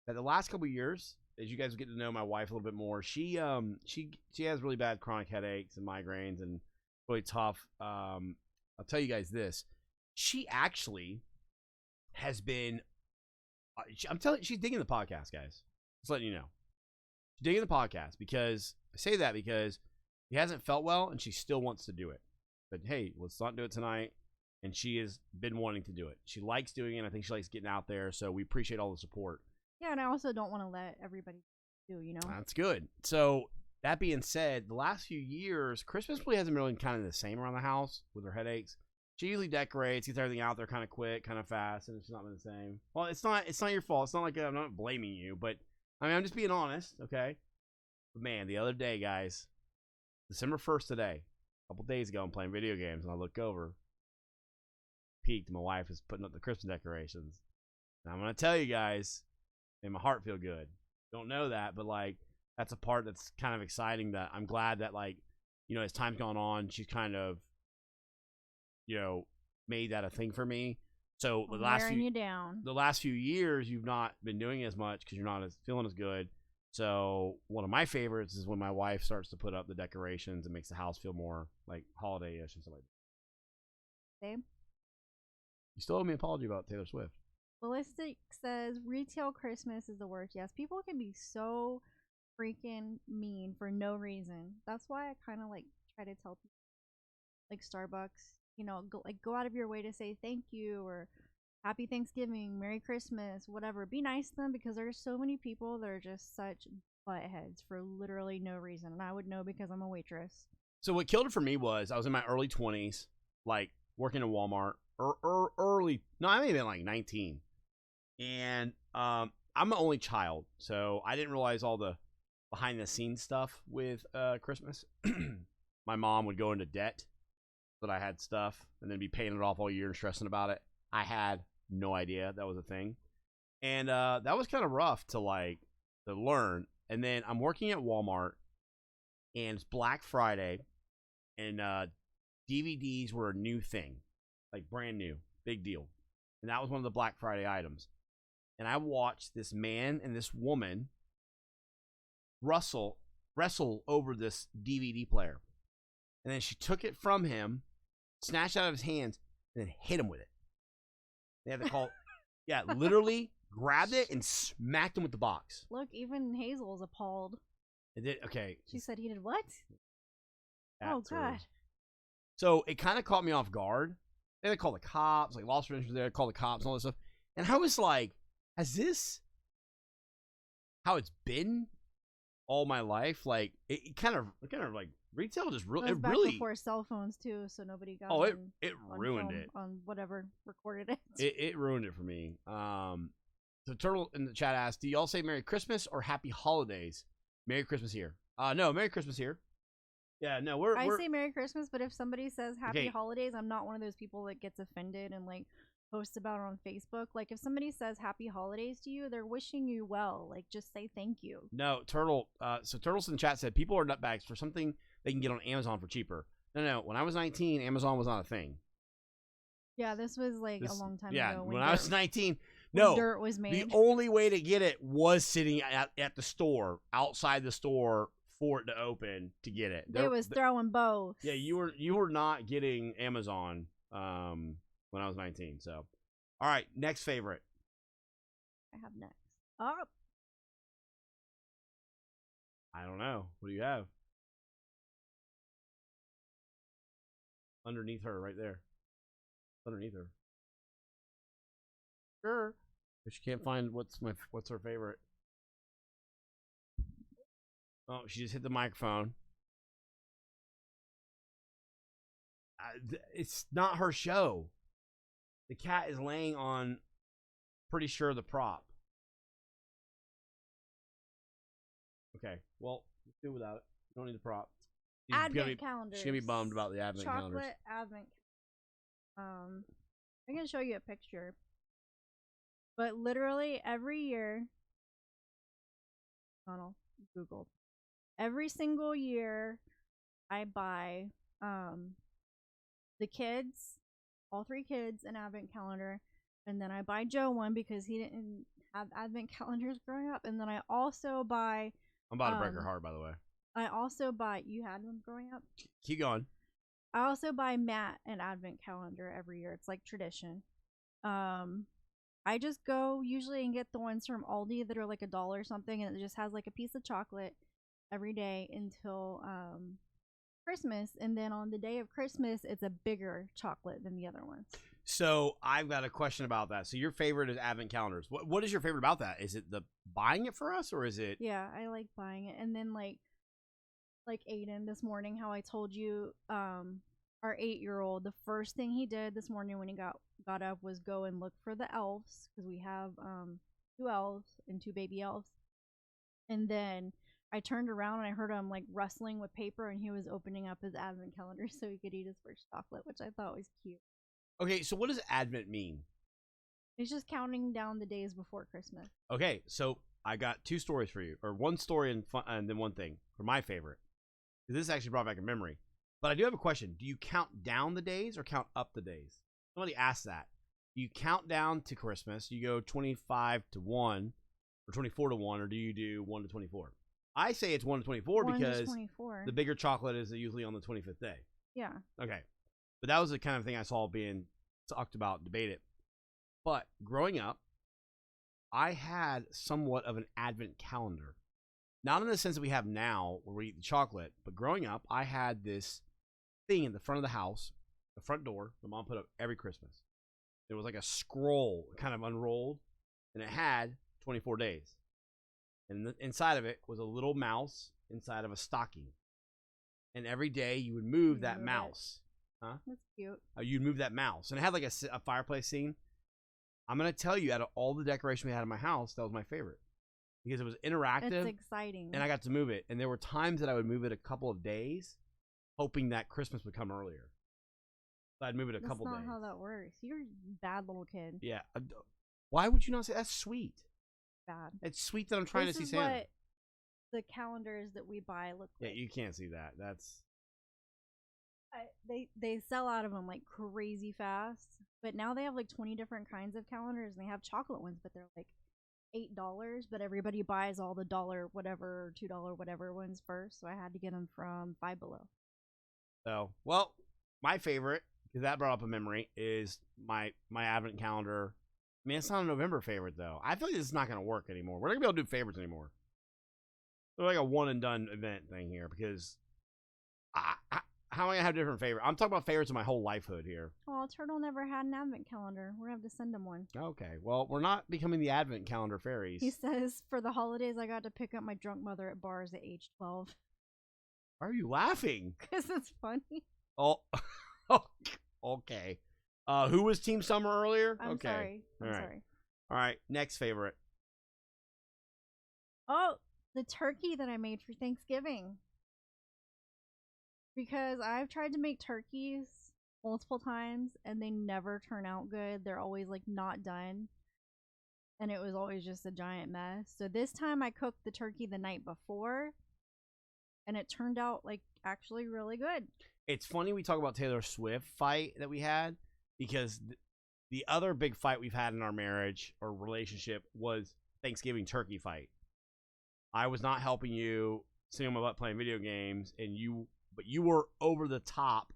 that the last couple of years, as you guys get to know my wife a little bit more, she has really bad chronic headaches and migraines and really tough. I'll tell you guys this. She actually has been, I'm telling you, she's digging the podcast, guys. Just letting you know. She's digging the podcast because, I say that because she hasn't felt well and she still wants to do it. But hey, let's not do it tonight. And she has been wanting to do it. She likes doing it. I think she likes getting out there. So we appreciate all the support. Yeah, and I also don't want to let everybody do, you know? That's good. So that being said, the last few years, Christmas really hasn't really been kind of the same around the house with her headaches. She usually decorates, gets everything out there kind of quick, kind of fast, and it's not been the same. Well, it's not your fault. It's not like I'm not blaming you, but I mean, I'm just being honest, okay? But man, the other day, guys, December 1st today, a couple days ago, I'm playing video games, and I look over, peeked, and my wife is putting up the Christmas decorations. And I'm going to tell you guys, made my heart feel good. Don't know that, but, like, that's a part that's kind of exciting that I'm glad that, like, you know, as time's gone on, she's kind of, you know, made that a thing for me. So the last few years, you've not been doing as much because you're not feeling as good. So one of my favorites is when my wife starts to put up the decorations and makes the house feel more like holiday-ish and stuff like that. Same. You still owe me an apology about Taylor Swift. Ballistic says retail Christmas is the worst. Yes, people can be so freaking mean for no reason. That's why I kind of, like, try to tell people, like, Starbucks, you know, go out of your way to say thank you or Happy Thanksgiving, Merry Christmas, whatever. Be nice to them because there's so many people that are just such buttheads for literally no reason. And I would know because I'm a waitress. So what killed it for me was I was in my early 20s, like, working in Walmart. I may have been like 19. And I'm the only child, so I didn't realize all the behind-the-scenes stuff with Christmas. My mom would go into debt that I had stuff and then be paying it off all year and stressing about it. I had no idea that was a thing. And that was kind of rough to learn. And then I'm working at Walmart, and it's Black Friday, and DVDs were a new thing, like brand new, big deal. And that was one of the Black Friday items. And I watched this man and this woman wrestle over this DVD player. And then she took it from him, snatched it out of his hands, and then hit him with it. They had to call, yeah, literally grabbed it and smacked him with the box. Look, even Hazel's appalled. It did, okay. She said he did what? Oh, God. So it kind of caught me off guard. They had to call the cops, like loss prevention was there, call the cops and all this stuff. And I was like, has this how it's been all my life? Like it kind of like retail just really That was it back really before cell phones too, so nobody got oh it on, it on ruined film, it. on whatever recorded it. It ruined it for me. So Turtle in the chat asked, "Do y'all say Merry Christmas or Happy Holidays?" Merry Christmas here. No, Merry Christmas here. Yeah, no, I we're say Merry Christmas, but if somebody says Happy Okay. Holidays, I'm not one of those people that gets offended and like posts about it on Facebook. Like if somebody says Happy Holidays to you, they're wishing you well. Like just say thank you. no Turtle. So Turtles in the chat said people are nutbags for something they can get on Amazon for cheaper. No. When I was 19, Amazon was not a thing. Yeah, this was like a long time ago. When I was 19, when dirt was made. The only way to get it was sitting at the store, outside the store for it to open to get it. They was throwing both. Yeah, you were not getting Amazon when I was 19. So, all right, next favorite. I have next. Oh, I don't know. What do you have? Underneath her, right there. Underneath her. Sure. If she can't find what's her favorite. Oh, she just hit the microphone. It's not her show. The cat is laying on, pretty sure, the prop. Okay, well, let's do it without it. You don't need the prop. Advent calendars. She's gonna be bummed about the advent calendars. Chocolate advent. I'm gonna show you a picture. But literally every year, Donald Googled. Every single year, I buy the kids, all 3 kids, an advent calendar, and then I buy Joe one because he didn't have advent calendars growing up, and then I also buy. I'm about to break her heart, by the way. I also buy. You had one growing up? Keep going. I also buy Matt an advent calendar every year. It's like tradition. I just go usually and get the ones from Aldi that are like $1 or something, and it just has like a piece of chocolate every day until Christmas, and then on the day of Christmas, it's a bigger chocolate than the other ones. So I've got a question about that. So your favorite is advent calendars. What is your favorite about that? Is it the buying it for us, or is it? Yeah, I like buying it, and then like Aiden this morning, how I told you, our 8-year-old, the first thing he did this morning when he got up was go and look for the elves, because we have 2 elves and 2 baby elves, and then I turned around and I heard him like rustling with paper, and he was opening up his advent calendar so he could eat his first chocolate, which I thought was cute. Okay, so what does advent mean? It's just counting down the days before Christmas. Okay, so I got 2 stories for you, or one story and then one thing for my favorite. This actually brought back a memory. But I do have a question. Do you count down the days or count up the days? Somebody asked that. Do you count down to Christmas? You go 25 to 1 or 24 to 1, or do you do 1 to 24? I say it's 1 to 24 because 24. The bigger chocolate is usually on the 25th day. Yeah. Okay. But that was the kind of thing I saw being talked about, debated. But growing up, I had somewhat of an advent calendar. Not in the sense that we have now where we eat the chocolate, but growing up, I had this thing in the front of the house, the front door, my mom put up every Christmas. It was like a scroll kind of unrolled, and it had 24 days. And inside of it was a little mouse inside of a stocking. And every day you would move that mouse. Huh? That's cute. You'd move that mouse. And it had like a fireplace scene. I'm going to tell you, out of all the decoration we had in my house, that was my favorite. Because it was interactive. It's exciting. And I got to move it. And there were times that I would move it a couple of days, hoping that Christmas would come earlier. So I'd move it a couple days. That's not how that works. You're a bad little kid. Yeah. Why would you not say that's sweet? Bad. It's sweet that I'm trying to see Santa. This is what the calendars that we buy look like. Yeah, you can't see that. That's... They sell out of them like crazy fast. But now they have like 20 different kinds of calendars, and they have chocolate ones, but they're like $8, but everybody buys all the $1 whatever or $2 whatever ones first, so I had to get them from Five Below. So, well, my favorite, because that brought up a memory, is my advent calendar. I mean, it's not a November favorite, though. I feel like this is not going to work anymore. We're not going to be able to do favorites anymore. It's like a one-and-done event thing here, because how am I gonna have different favorites? I'm talking about favorites of my whole lifehood here. Oh, Turtle never had an advent calendar. We're gonna have to send him one. Okay, well, we're not becoming the advent calendar fairies. He says for the holidays I got to pick up my drunk mother at bars at age 12. Why are you laughing? Because it's funny. Oh, okay. Who was Team Summer earlier? I'm sorry. I'm sorry. All right, next favorite. Oh, the turkey that I made for Thanksgiving. Because I've tried to make turkeys multiple times and they never turn out good. They're always like not done. And it was always just a giant mess. So this time I cooked the turkey the night before and it turned out like actually really good. It's funny we talk about Taylor Swift fight that we had because the other big fight we've had in our marriage or relationship was Thanksgiving turkey fight. I was not helping you sitting on my butt playing video games, but you were over the top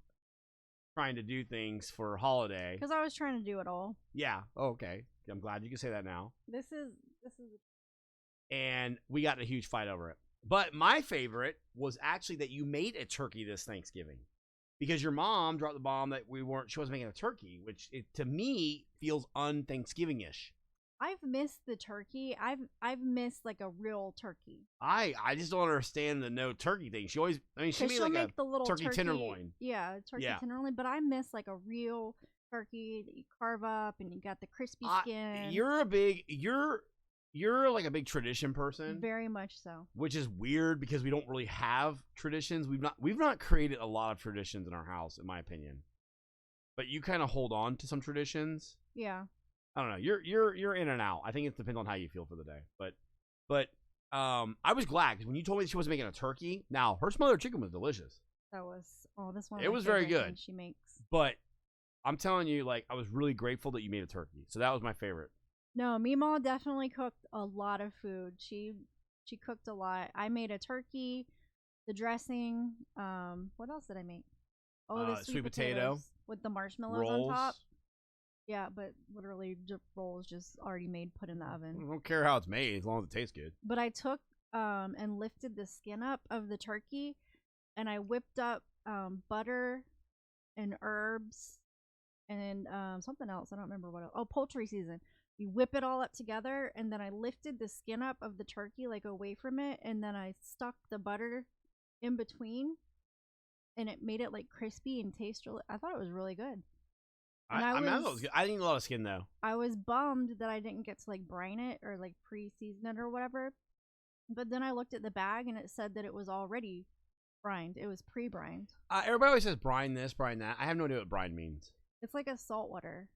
trying to do things for holiday. Because I was trying to do it all. Yeah. Oh, okay. I'm glad you can say that now. This is. And we got in a huge fight over it. But my favorite was actually that you made a turkey this Thanksgiving. Because your mom dropped the bomb that she wasn't making a turkey, which to me feels un-Thanksgiving-ish. I've missed the turkey. I've missed like a real turkey. I just don't understand the no turkey thing. She always, she made like make the little turkey tenderloin. Yeah, tenderloin. But I miss like a real turkey that you carve up and you got the crispy skin. You're like a big tradition person. Very much so. Which is weird because we don't really have traditions. We've not created a lot of traditions in our house, in my opinion. But you kind of hold on to some traditions. Yeah. I don't know. You're in and out. I think it depends on how you feel for the day. But I was glad because when you told me that she wasn't making a turkey, now her smothered chicken was delicious. This one. It was very good. She makes. But I'm telling you, like, I was really grateful that you made a turkey. So that was my favorite. No, Meemaw definitely cooked a lot of food. She cooked a lot. I made a turkey, the dressing. What else did I make? Oh, the sweet potato with the marshmallows rolls on top. Yeah, but literally rolls just already made, put in the oven. I don't care how it's made as long as it tastes good. But I took and lifted the skin up of the turkey, and I whipped up butter and herbs and something else. I don't remember what else. Oh, poultry season. You whip it all up together, and then I lifted the skin up of the turkey like away from it, and then I stuck the butter in between, and it made it like crispy and taste really. I thought it was really good. I thought it was good. I didn't eat a lot of skin though. I was bummed that I didn't get to like brine it or like pre-season it or whatever. But then I looked at the bag and it said that it was already brined. It was pre-brined. Everybody always says brine this, brine that. I have no idea what brine means. It's like a salt water.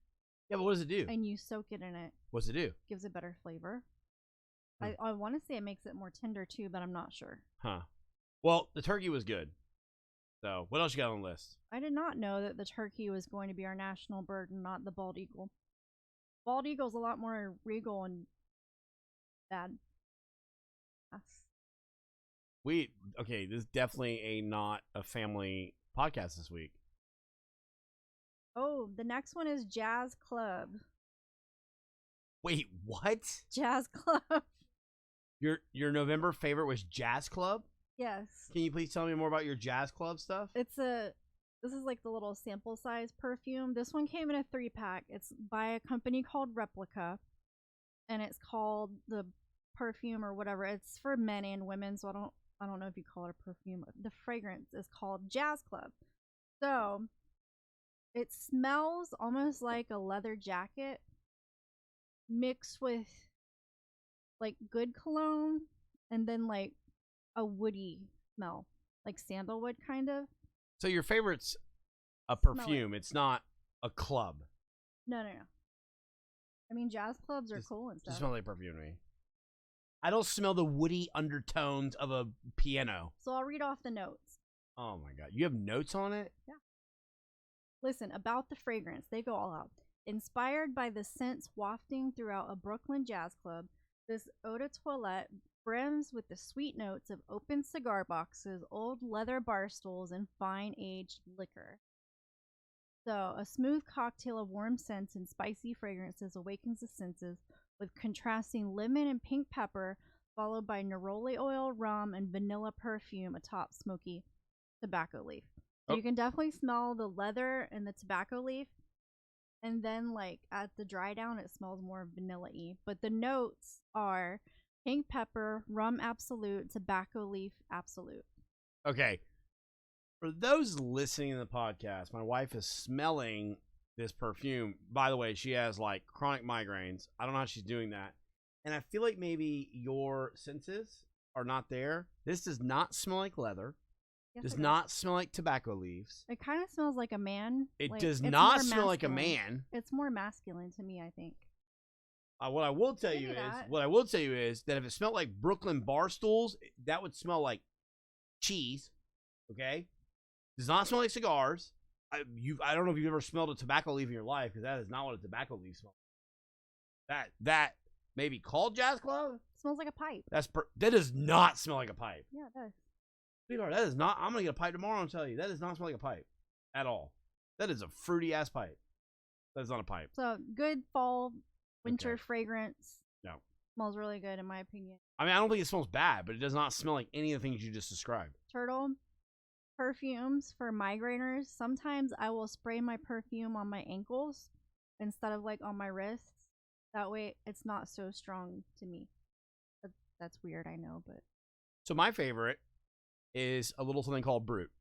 Yeah, but what does it do? And you soak it in it. What's it do? Gives it better flavor. I want to say it makes it more tender too, but I'm not sure. Huh. Well, the turkey was good. So, what else you got on the list? I did not know that the turkey was going to be our national bird and not the bald eagle. Bald eagle's a lot more regal and bad. Okay, this is definitely not a family podcast this week. Oh, the next one is Jazz Club. Wait, what? Jazz Club. Your November favorite was Jazz Club? Yes. Can you please tell me more about your Jazz Club stuff? This is like the little sample size perfume. This one came in a 3-pack. It's by a company called Replica, and it's called the perfume or whatever. It's for men and women, so I don't know if you call it a perfume. The fragrance is called Jazz Club. So it smells almost like a leather jacket mixed with like good cologne and then like a woody smell, like sandalwood kind of. So your favorite's a perfume. It's not a club. No. I mean, jazz clubs are cool and stuff. It smells like perfume to me. I don't smell the woody undertones of a piano. So I'll read off the notes. Oh my god. You have notes on it? Yeah. Listen, about the fragrance, they go all out. Inspired by the scents wafting throughout a Brooklyn jazz club, this eau de toilette brims with the sweet notes of open cigar boxes, old leather bar stools, and fine-aged liquor. So, a smooth cocktail of warm scents and spicy fragrances awakens the senses with contrasting lemon and pink pepper, followed by neroli oil, rum, and vanilla perfume atop smoky tobacco leaf. So Oh. you can definitely smell the leather and the tobacco leaf. And then, like, at the dry down, it smells more vanilla-y. But the notes are pink pepper, rum absolute, tobacco leaf absolute. Okay. For those listening to the podcast, my wife is smelling this perfume. By the way, she has like chronic migraines. I don't know how she's doing that. And I feel like maybe your senses are not there. This does not smell like leather. Yes, Does it not smell like tobacco leaves. It kind of smells like a man. It like, does it's not more smell like a masculine. man. It's more masculine to me, I think. What I will tell you is that if it smelled like Brooklyn bar stools, that would smell like cheese. Okay, does not smell like cigars. I don't know if you've ever smelled a tobacco leaf in your life, because that is not what a tobacco leaf smells. That may be called Jazz Club. It smells like a pipe. That does not smell like a pipe. Yeah, it does. Sweetheart, that is not. I'm gonna get a pipe tomorrow and tell you that does not smell like a pipe at all. That is a fruity ass pipe. That is not a pipe. So good fall, winter fragrance. No. Smells really good in my opinion. I mean, I don't think it smells bad, but it does not smell like any of the things you just described. Turtle perfumes for migrainers. Sometimes I will spray my perfume on my ankles instead of like on my wrists. That way it's not so strong to me. That's weird, I know, but So my favorite is a little something called Brute.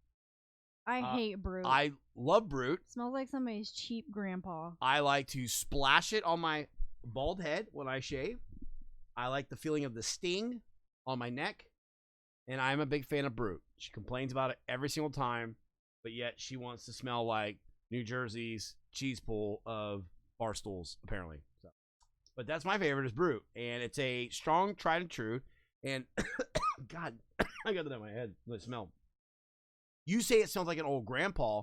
I hate Brute. I love Brute. Smells like somebody's cheap grandpa. I like to splash it on my bald head when I shave. I like the feeling of the sting on my neck. And I'm a big fan of Brute. She complains about it every single time, but yet she wants to smell like New Jersey's cheese pool of bar stools, apparently. So, but that's my favorite is Brute. And it's a strong, tried and true. And, God, I got that in my head. The smell. You say it smells like an old grandpa.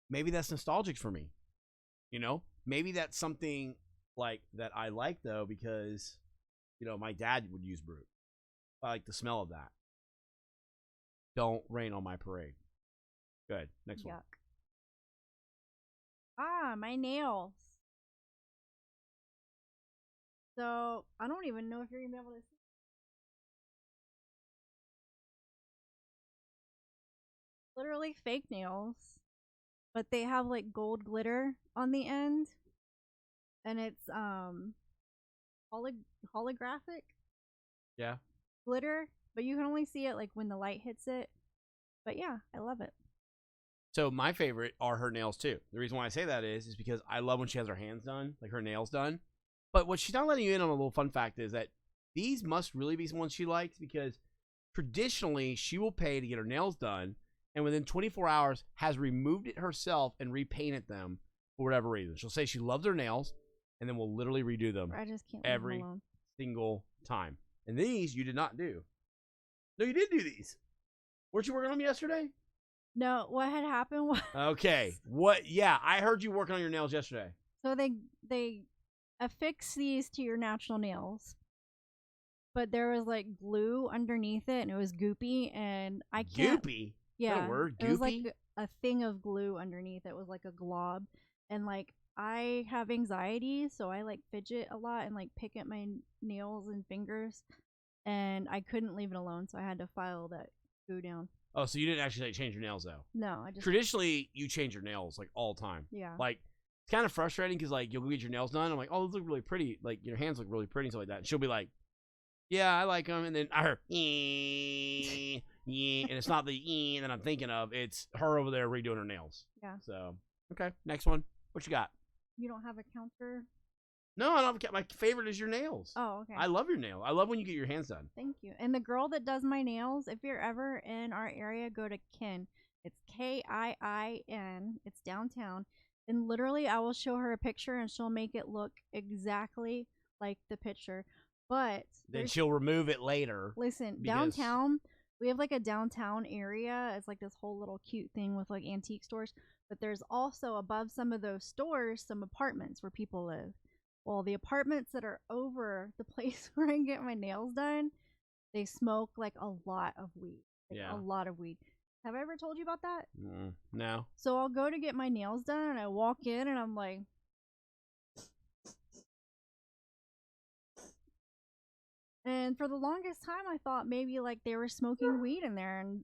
Maybe that's nostalgic for me. You know? Maybe that's something like that I like, though, because, you know, my dad would use Brute. I like the smell of that. Don't rain on my parade. Good. Next one. Ah, my nails. So, I don't even know if you're going to be able to see. Literally fake nails, but they have like gold glitter on the end. And it's holographic. Yeah. Glitter, but you can only see it like when the light hits it. But yeah, I love it. So my favorite are her nails too. The reason why I say that is because I love when she has her hands done, like her nails done. But what she's not letting you in on a little fun fact is that these must really be ones she likes, because traditionally she will pay to get her nails done, and within 24 hours has removed it herself and repainted them for whatever reason. She'll say she loves her nails, and then we'll literally redo them I just can't every leave them alone. single time. And these you did not do. No, you did do these. Weren't you working on them yesterday? No, what had happened was Okay. What? Yeah, I heard you working on your nails yesterday. so they affix these to your natural nails, but there was like glue underneath it, and it was goopy, and I can't. Goopy? Yeah, Is that a word? it was Goopy? like a thing of glue underneath. It was like a glob, and like I have anxiety, so I like fidget a lot and like pick at my nails and fingers, and I couldn't leave it alone, so I had to file that glue down. Oh, so you didn't actually like, change your nails though? No, I just Traditionally, you change your nails like all the time. yeah. Like, it's kind of frustrating because like you'll go get your nails done. I'm like, oh, those look really pretty. Like your hands look really pretty and stuff like that. And she'll be like, yeah, I like them. And then I heard, and it's not the that I'm thinking of. It's her over there redoing her nails. Yeah. So, okay, next one. What you got? You don't have a counter? No, I don't. My favorite is your nails. Oh, okay. I love your nail. I love when you get your hands done. Thank you. And the girl that does my nails, if you're ever in our area, go to Kin. It's Kiin. It's downtown. And literally, I will show her a picture, and she'll make it look exactly like the picture. But Then she'll remove it later. Listen, because- downtown, we have like a downtown area. It's like this whole little cute thing with like antique stores. But there's also above some of those stores some apartments where people live. Well, the apartments that are over the place where I get my nails done, they smoke like a lot of weed. Like, Yeah. a lot of weed. Have I ever told you about that? No. So I'll go to get my nails done, and I walk in, and I'm like, and for the longest time, I thought maybe like they were smoking weed in there, and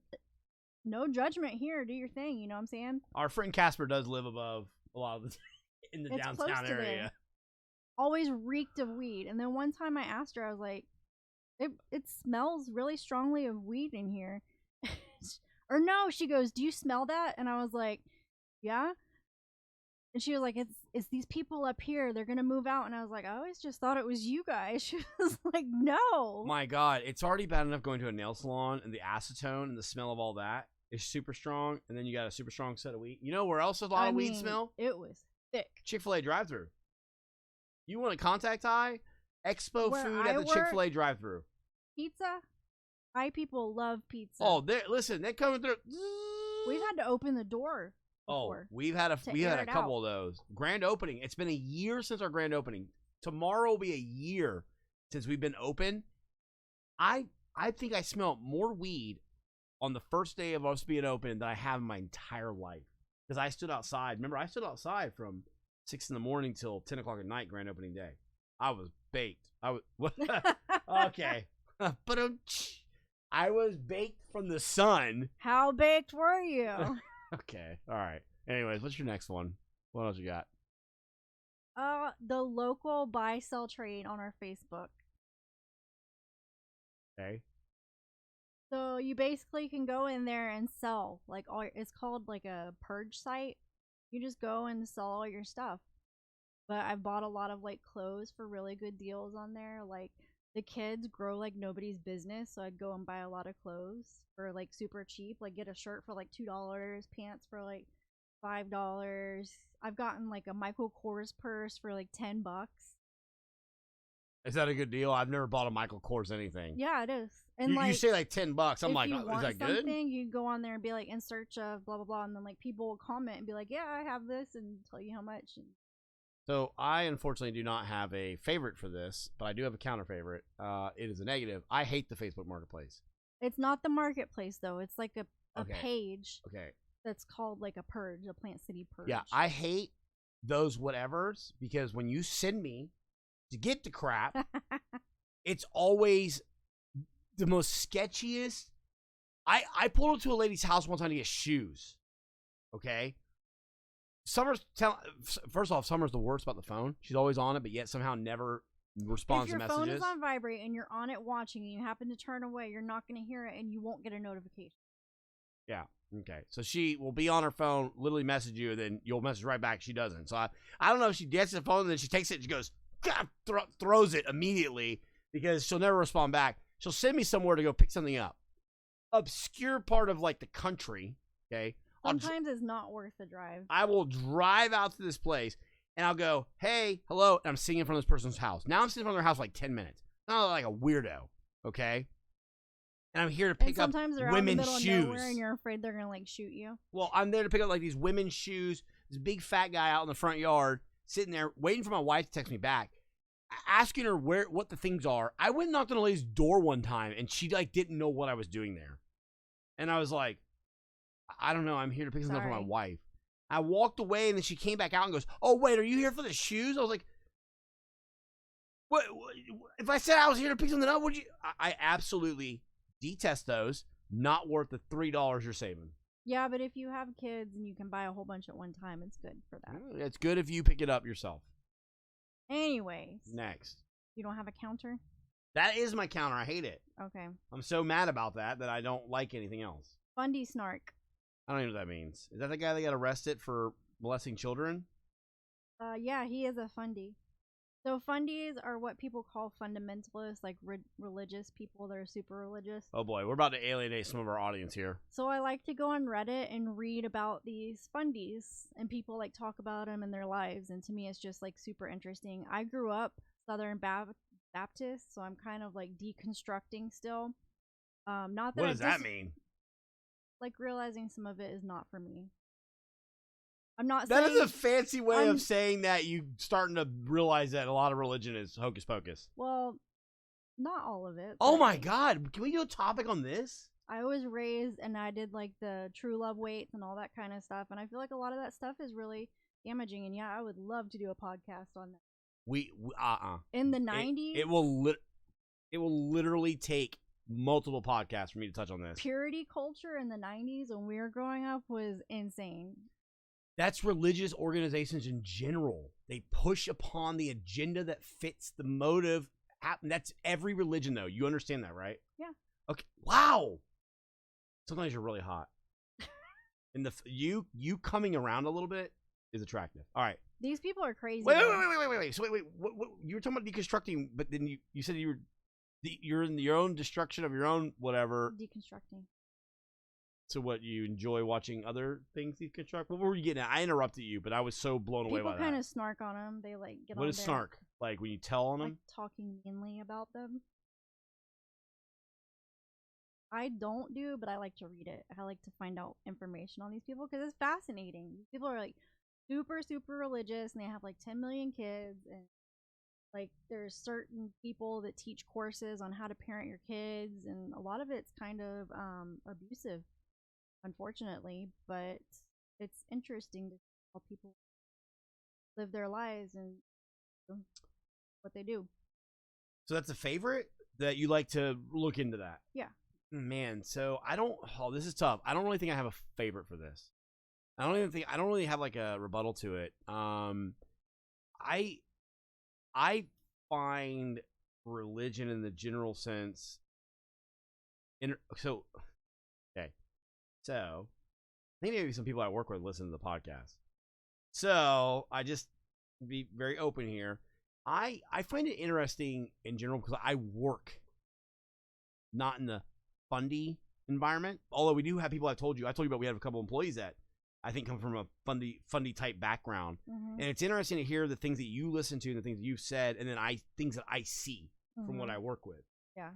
no judgment here. Do your thing. You know what I'm saying? Our friend Casper does live above a lot of the in the It's close downtown to there. area. Always reeked of weed. And then one time I asked her, I was like, it smells really strongly of weed in here. Or no, she goes, do you smell that? And I was like, yeah. And she was like, it's these people up here. They're going to move out. And I was like, I always just thought it was you guys. She was like, no. My God, it's already bad enough going to a nail salon and the acetone and the smell of all that is super strong. And then you got a super strong set of weed. You know where else there's a lot of weed smell? It was thick. Chick-fil-A drive-thru. You want a contact high? Expo Where food I at the work- Chick-fil-A drive-thru. Pizza? People love pizza. Oh, listen, they're coming through. We've had to open the door before. We've had a air it couple of those. Grand opening. It's been a year since our grand opening. Tomorrow will be a year since we've been open. I think I smelled more weed on the first day of us being open than I have in my entire life. Because I stood outside. Remember, I stood outside from 6 in the morning till 10 o'clock at night, grand opening day. I was baked. Okay. But I was baked from the sun. How baked were you? Okay. All right. Anyways, what's your next one? What else you got? The local buy sell trade on our Facebook. Okay. So you basically can go in there and sell it's called like a purge site. You just go and sell all your stuff. But I've bought a lot of like clothes for really good deals on there. Like the kids grow like nobody's business, so I'd go and buy a lot of clothes for like super cheap. Like get a shirt for like $2, pants for like $5. I've gotten like a Michael Kors purse for like $10. Is that a good deal? I've never bought a Michael Kors anything. Yeah, it is. And you say like $10. I'm like, if you want is that good? something, you go on there and be like in search of blah blah blah, and then like people will comment and be like, yeah, I have this, and tell you how much. So I unfortunately do not have a favorite for this, but I do have a counter favorite. It is a negative. I hate the Facebook Marketplace. It's not the marketplace though. It's like a Okay. page. Okay. That's called like a purge, a Plant City purge. Yeah, I hate those whatevers because when you send me to get the crap, it's always the most sketchiest. I pulled up to a lady's house one time to get shoes. Okay. First off, Summer's the worst about the phone. She's always on it, but yet somehow never responds to If your messages. phone is on vibrate and you're on it watching and you happen to turn away, you're not going to hear it and you won't get a notification. Yeah. Okay. So she will be on her phone, literally message you, and then you'll message right back. She doesn't. So I don't know if she gets the phone and then she takes it and she goes, God, throws it immediately because she'll never respond back. She'll send me somewhere to go pick something up. Obscure part of like the country. Okay. Sometimes it's not worth the drive. I will drive out to this place and I'll go, hey, hello. And I'm sitting in front of this person's house. Now I'm sitting in front of their house for like 10 minutes. Not like a weirdo. Okay. And I'm here to pick up sometimes they're women's out in the middle shoes. Of nowhere and you're afraid they're gonna like shoot you. Well, I'm there to pick up like these women's shoes. This big fat guy out in the front yard, sitting there waiting for my wife to text me back, asking her what the things are. I went and knocked on a lady's door one time, and she like didn't know what I was doing there. And I was like, I don't know. I'm here to pick something up for my wife. I walked away, and then she came back out and goes, "Oh wait, are you here for the shoes?" I was like, "What? If I said I was here to pick something up, would you?" I absolutely detest those. Not worth the $3 you're saving. Yeah, but if you have kids and you can buy a whole bunch at one time, it's good for that. It's good if you pick it up yourself. Anyways. Next. You don't have a counter? That is my counter. I hate it. Okay. I'm so mad about that I don't like anything else. Fundy Snark. I don't even know what that means. Is that the guy that got arrested for molesting children? Yeah, he is a fundy. So fundies are what people call fundamentalists, like religious people that are super religious. Oh boy, we're about to alienate some of our audience here. So I like to go on Reddit and read about these fundies, and people like talk about them in their lives, and to me it's just like super interesting. I grew up Southern Baptist, so I'm kind of like deconstructing still. Not that what does that mean? Like realizing some of it is not for me. I'm not that saying... That is a fancy way of saying that you starting to realize that a lot of religion is hocus pocus. Well, not all of it. Oh my God. Can we do a topic on this? I was raised and I did like the true love weights and all that kind of stuff. And I feel like a lot of that stuff is really damaging. And yeah, I would love to do a podcast on that. We In the 90s? It will literally take multiple podcasts for me to touch on this. Purity culture in the 90s when we were growing up was insane. That's religious organizations in general. They push upon the agenda that fits the motive. That's every religion, though. You understand that, right? Yeah. Okay. Wow. Sometimes you're really hot. And you coming around a little bit is attractive. All right. These people are crazy. Wait. So wait. What you were talking about deconstructing, but then you said you're in your own destruction of your own whatever. Deconstructing. So what, you enjoy watching other things deconstruct? What were you getting at? I interrupted you, but I was so blown away by that. People kind of snark on them. They like get on What is there, snark? Like when you tell on them? like talking meanly about them. I don't do, but I like to read it. I like to find out information on these people because it's fascinating. These people are like super, super religious and they have like 10 million kids. And like there's certain people that teach courses on how to parent your kids. And a lot of it's kind of abusive, unfortunately. But it's interesting to see how people live their lives and what they do. So that's a favorite that you like to look into that? Yeah. Man, so this is tough. I don't really think I have a favorite for this. I don't really have like a rebuttal to it. I find religion in the general sense so I think maybe some people I work with listen to the podcast. So I just be very open here. I find it interesting in general because I work not in the fundy environment, although we do have people. I told you about we have a couple employees that I think come from a fundy type background. And it's interesting to hear the things that you listen to and the things that you've said, and then things that I see from what I work with. Yeah.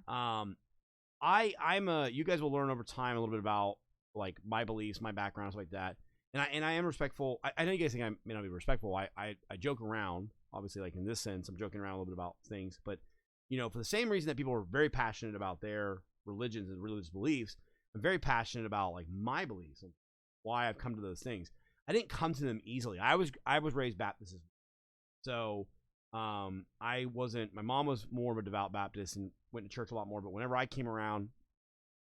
You guys will learn over time a little bit about like my beliefs, my background, stuff like that. And I am respectful. I know you guys think I may not be respectful. I joke around, obviously, like in this sense, I'm joking around a little bit about things, but for the same reason that people are very passionate about their religions and religious beliefs, I'm very passionate about like my beliefs and why I've come to those things. I didn't come to them easily. I was raised Baptist, so I wasn't. My mom was more of a devout Baptist and went to church a lot more. But whenever I came around,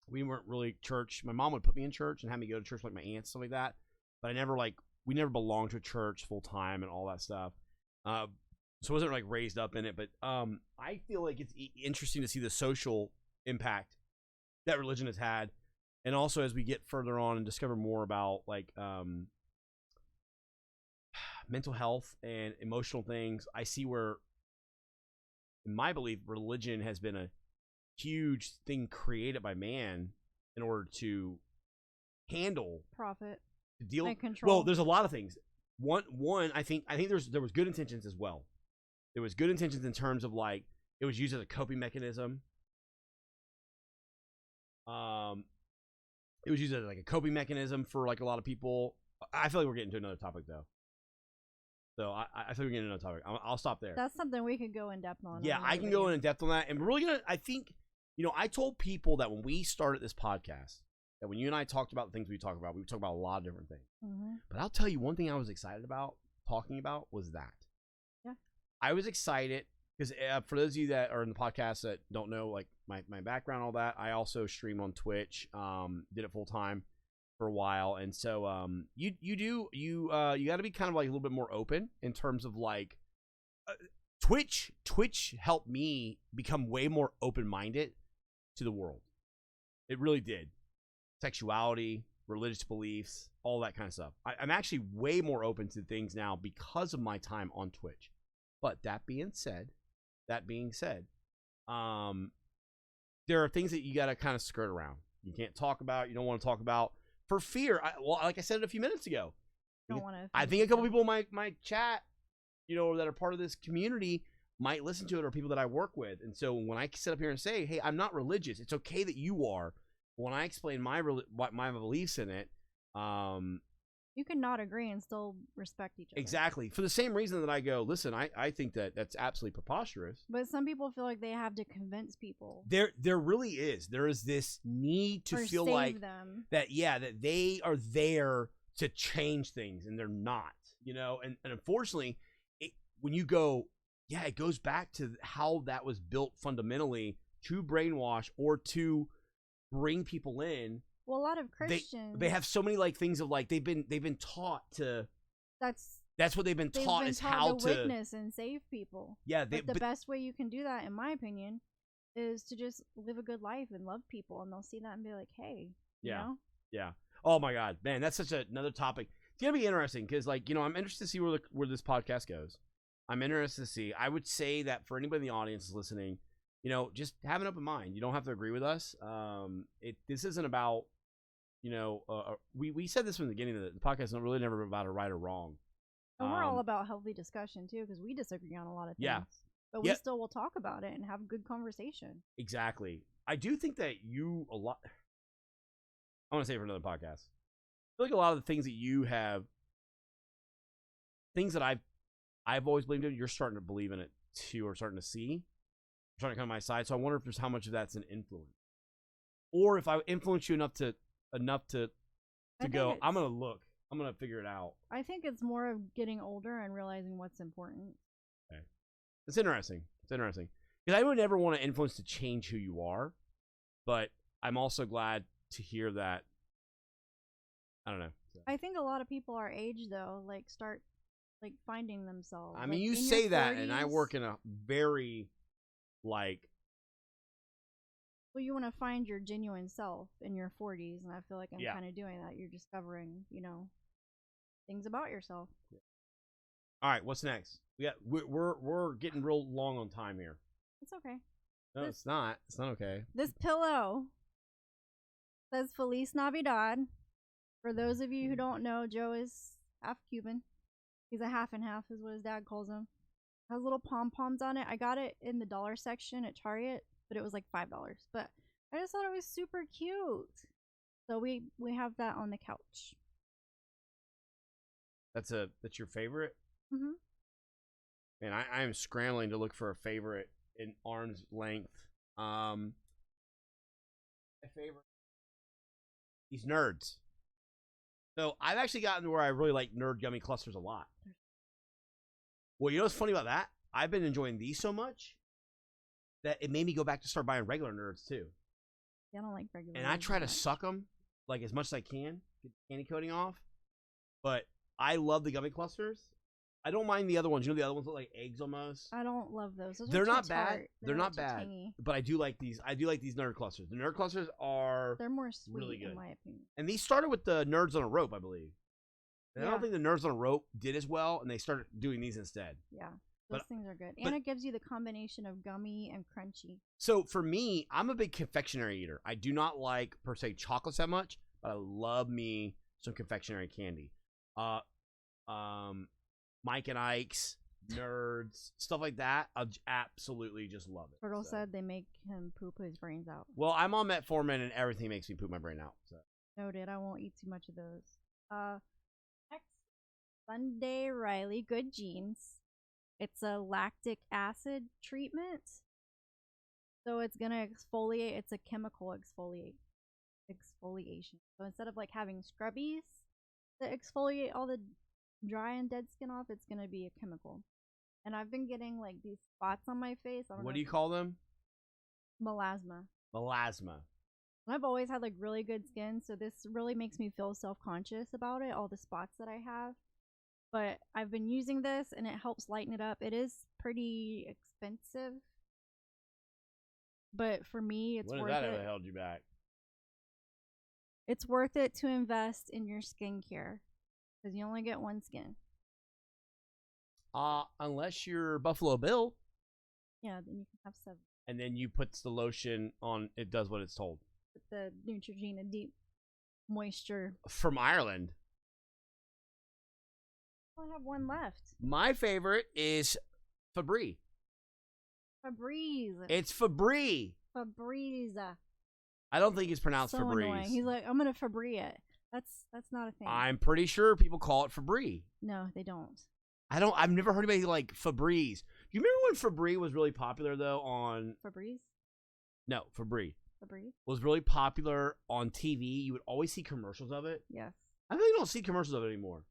we weren't really church. My mom would put me in church and have me go to church like my aunts, stuff like that. But we never belonged to a church full time and all that stuff. So I wasn't like raised up in it. But I feel like it's interesting to see the social impact that religion has had, and also as we get further on and discover more about like mental health and emotional things, I see where, in my belief, religion has been a huge thing created by man in order to handle profit, to deal and control. Well, there's a lot of things. One, I think there was good intentions as well. There was good intentions in terms of like it was used as a coping mechanism. It was used as like a coping mechanism for like a lot of people. I feel like we're getting to another topic though. So I feel we're getting to another topic. I'll stop there. That's something we could go in depth on. Yeah, I can go in depth on that. And we're really gonna. I think I told people that when we started this podcast, that when you and I talked about the things we talk about a lot of different things. But I'll tell you one thing I was excited about talking about was that. Yeah. I was excited because for those of you that are in the podcast that don't know like my background, all that, I also stream on Twitch. Did it full time for a while, and so you got to be kind of like a little bit more open in terms of like Twitch helped me become way more open-minded to the world. It really did. Sexuality, religious beliefs, all that kind of stuff. I'm actually way more open to things now because of my time on Twitch. But that being said, there are things that you got to kind of skirt around. You can't talk about. You don't want to talk about for fear. Like I said a few minutes ago, I think a couple people might chat, that are part of this community might listen to it, or people that I work with. And so when I sit up here and say, "Hey, I'm not religious," it's okay that you are. When I explain my beliefs in it, you can not agree and still respect each other. Exactly. For the same reason that I go, listen, I think that's absolutely preposterous. But some people feel like they have to convince people. There really is. There is this need to feel like them. that they are there to change things, and they're not. And unfortunately, when you go, it goes back to how that was built fundamentally to brainwash or to bring people in. Well, a lot of Christians, they have so many like things of like they've been taught to. That's what they've been taught is how to witness and save people. Yeah, but the best way you can do that, in my opinion, is to just live a good life and love people, and they'll see that and be like, "Hey, you know?" Yeah. Oh my God, man, that's such another topic. It's gonna be interesting because, like, I'm interested to see where this podcast goes. I'm interested to see. I would say that for anybody in the audience is listening, just have an open mind. You don't have to agree with us. This isn't about, we said this from the beginning of the podcast. It's really never about a right or wrong. And we're all about healthy discussion too, because we disagree on a lot of things. Yeah. But we still will talk about it and have a good conversation. Exactly. I do think that I want to say it for another podcast. I feel like a lot of the things that you have, things that I've always believed in, you're starting to believe in it too, or starting to see. You're starting to come to my side. So I wonder if there's how much of that's an influence, or if I influence you enough to go. I'm gonna figure it out. I think it's more of getting older and realizing what's important. Okay. It's interesting. Because I would never want to influence to change who you are, but I'm also glad to hear that. I don't know. I think a lot of people our age though, start finding themselves. I mean, you say that, and I work in a very Well, you want to find your genuine self in your 40s, and I feel like I'm kind of doing that. You're discovering, things about yourself. Yeah. All right, what's next? We're getting real long on time here. It's okay. No, it's not. It's not okay. This pillow says Feliz Navidad. For those of you who don't know, Joe is half Cuban. He's a half and half, is what his dad calls him. Has little pom-poms on it. I got it in the dollar section at Target, but it was like $5. But I just thought it was super cute. So we have that on the couch. That's your favorite? Mm-hmm. Man, I am scrambling to look for a favorite in arm's length. My favorite, these nerds. So I've actually gotten to where I really like nerd gummy clusters a lot. Well, you know what's funny about that? I've been enjoying these so much that it made me go back to start buying regular nerds too. Yeah, I don't like regular. And I try to suck them like as much as I can, get the candy coating off. But I love the gummy clusters. I don't mind the other ones. The other ones look like eggs almost. I don't love those. They're not bad. They're not bad. Tangy. But I do like these. I do like these nerd clusters. The nerd clusters they're more sweet, really good, in my opinion. And these started with the Nerds on a Rope, I believe. And I don't think the Nerds on a Rope did as well, and they started doing these instead. Yeah, those things are good. And it gives you the combination of gummy and crunchy. So for me, I'm a big confectionery eater. I do not like, per se, chocolates that much, but I love me some confectionery candy. Mike and Ike's, Nerds, stuff like that. I absolutely just love it. Turtle said they make him poop his brains out. Well, I'm on metformin, and everything makes me poop my brain out. So. Noted. I won't eat too much of those. Next, Sunday Riley Good Genes. It's a lactic acid treatment. So it's gonna exfoliate. It's a chemical exfoliation. So instead of having scrubbies that exfoliate all the dry and dead skin off, it's gonna be a chemical. And I've been getting these spots on my face. What do you call them? Melasma. And I've always had really good skin, so this really makes me feel self-conscious about it, all the spots that I have. But I've been using this and it helps lighten it up. It is pretty expensive, but for me it's worth it. What if that ever held you back? It's worth it to invest in your skincare because you only get one skin. Unless you're Buffalo Bill. Yeah, then you can have 7. And then you put the lotion on. It does what it's told. With the Neutrogena Deep Moisture from Ireland. I only have one left. My favorite is Febreze. It's Febreze. I don't think it's pronounced so Febreze. Annoying. He's like, I'm gonna Febreze it. That's not a thing. I'm pretty sure people call it Febreze. No, they don't. I've never heard anybody like Febreze. Do you remember when Febreze was really popular though on Febreze? No, Febreze. Febreze was really popular on TV. You would always see commercials of it. Yes. I really don't see commercials of it anymore.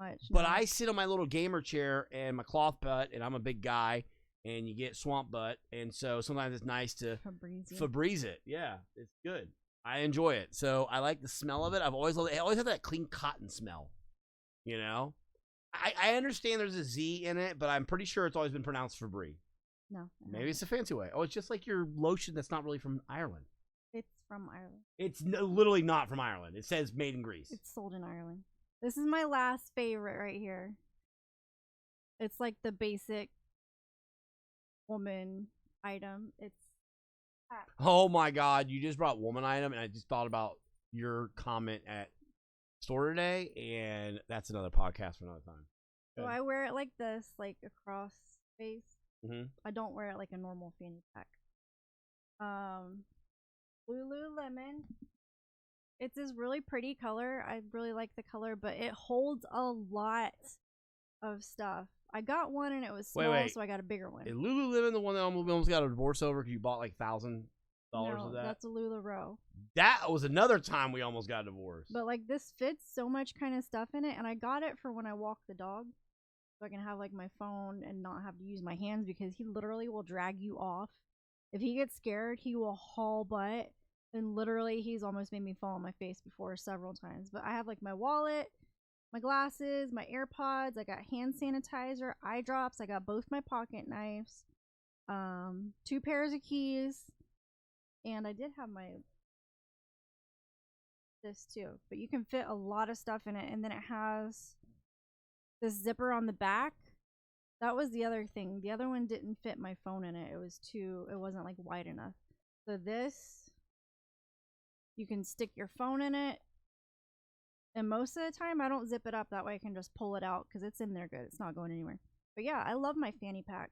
Much. But no. I sit on my little gamer chair and my cloth butt, and I'm a big guy, and you get swamp butt, and so sometimes it's nice to Febreze it. Yeah, it's good. I enjoy it. So I like the smell of it. I've always loved it. I always have that clean cotton smell. You know, I understand there's a Z in it, but I'm pretty sure it's always been pronounced Febreze. No. Maybe it's a fancy way. Oh, it's just like your lotion that's not really from Ireland. It's from Ireland. It's literally not from Ireland. It says made in Greece. It's sold in Ireland. This is my last favorite right here. It's like the basic woman item. It's oh my God, you just brought woman item, and I just thought about your comment at store today, and that's another podcast for another time. So I wear it like this, like across face. Mm-hmm. I don't wear it like a normal fanny pack. Lululemon. It's this really pretty color. I really like the color, but it holds a lot of stuff. I got one and it was small, so I got a bigger one. Is Lululemon the one that almost got a divorce over because you bought like $1,000 of that? That's a LuLaRoe. That was another time we almost got divorced. But like this fits so much kind of stuff in it, and I got it for when I walk the dog, so I can have like my phone and not have to use my hands because he literally will drag you off. If he gets scared, he will haul butt, and literally he's almost made me fall on my face before several times. But I have like my wallet, my glasses, my AirPods, I got hand sanitizer, eye drops, I got both my pocket knives, 2 pairs of keys, and I did have this too. But you can fit a lot of stuff in it, and then it has this zipper on the back. That was the other thing. The other one didn't fit my phone in it. It wasn't like wide enough. So this, you can stick your phone in it. And most of the time, I don't zip it up. That way I can just pull it out because it's in there good. It's not going anywhere. But yeah, I love my fanny pack.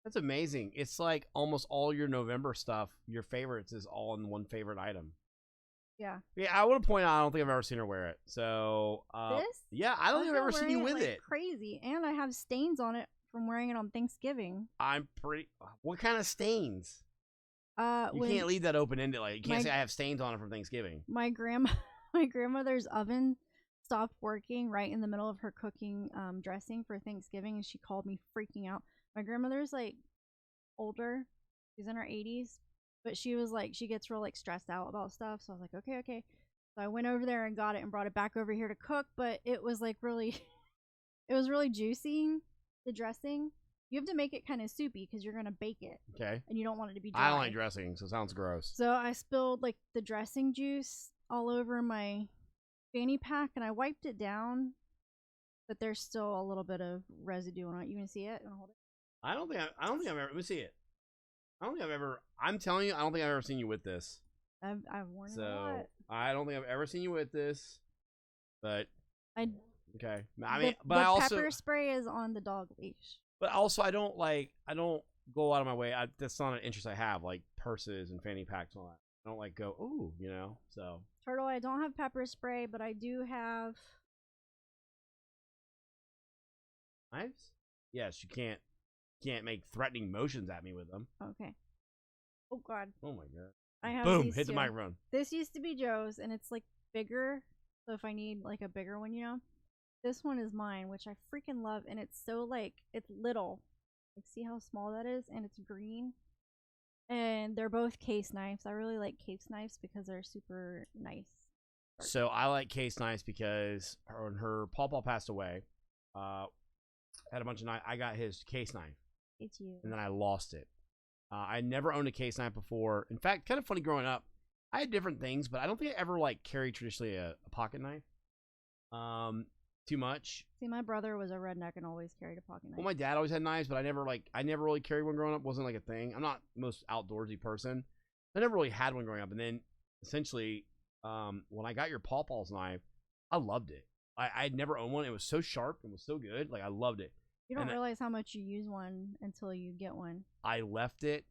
That's amazing. It's like almost all your November stuff, your favorites, is all in one favorite item. Yeah. Yeah, I want to point out, I don't think I've ever seen her wear it. So, this? Yeah, I don't think I've ever seen you with it. Crazy. And I have stains on it from wearing it on Thanksgiving. What kind of stains? You can't leave that open-ended. Like, you can't say I have stains on it from Thanksgiving. My grandmother's oven stopped working right in the middle of her cooking dressing for Thanksgiving, and she called me freaking out. My grandmother's like older. She's in her 80s, but she was like, she gets real like stressed out about stuff. So I was like, okay. So I went over there and got it and brought it back over here to cook, but it was like really, it was really juicy, the dressing. You have to make it kind of soupy because you're going to bake it. Okay. And you don't want it to be dry. I don't like dressing, so it sounds gross. So I spilled like the dressing juice all over my fanny pack and I wiped it down, but there's still a little bit of residue on it. You can see it? You want to hold it? I don't think I've ever, let me see it. I'm telling you, I don't think I've ever seen you with this. I've worn it a lot. I don't think I've ever seen you with this, but okay. I mean, but I also, pepper spray is on the dog leash. But also, I don't go out of my way. That's not an interest I have, like purses and fanny packs and all that. I don't like go, ooh, you know, so. Turtle, I don't have pepper spray, but I do have knives. Yes, you can't make threatening motions at me with them. Okay. Oh God. Oh my God. I have boom, hit the microphone. This used to be Joe's, and it's like bigger. So if I need like a bigger one, you know, this one is mine, which I freaking love, and it's so like it's little. Like, see how small that is, and it's green. And they're both case knives. I really like case knives because they're super nice. So I like case knives because when her pawpaw passed away, had a bunch of knives. I got his case knife. It's you. And then I lost it. I never owned a case knife before. In fact, kind of funny growing up, I had different things, but I don't think I ever like carried traditionally a pocket knife. Too much. See, my brother was a redneck and always carried a pocket knife. Well, my dad always had knives, but I never really carried one growing up. It wasn't like a thing. I'm not the most outdoorsy person. I never really had one growing up. And then essentially, when I got your pawpaw's knife, I loved it. I had never owned one. It was so sharp and was so good. Like, I loved it. You don't realize how much you use one until you get one. I left it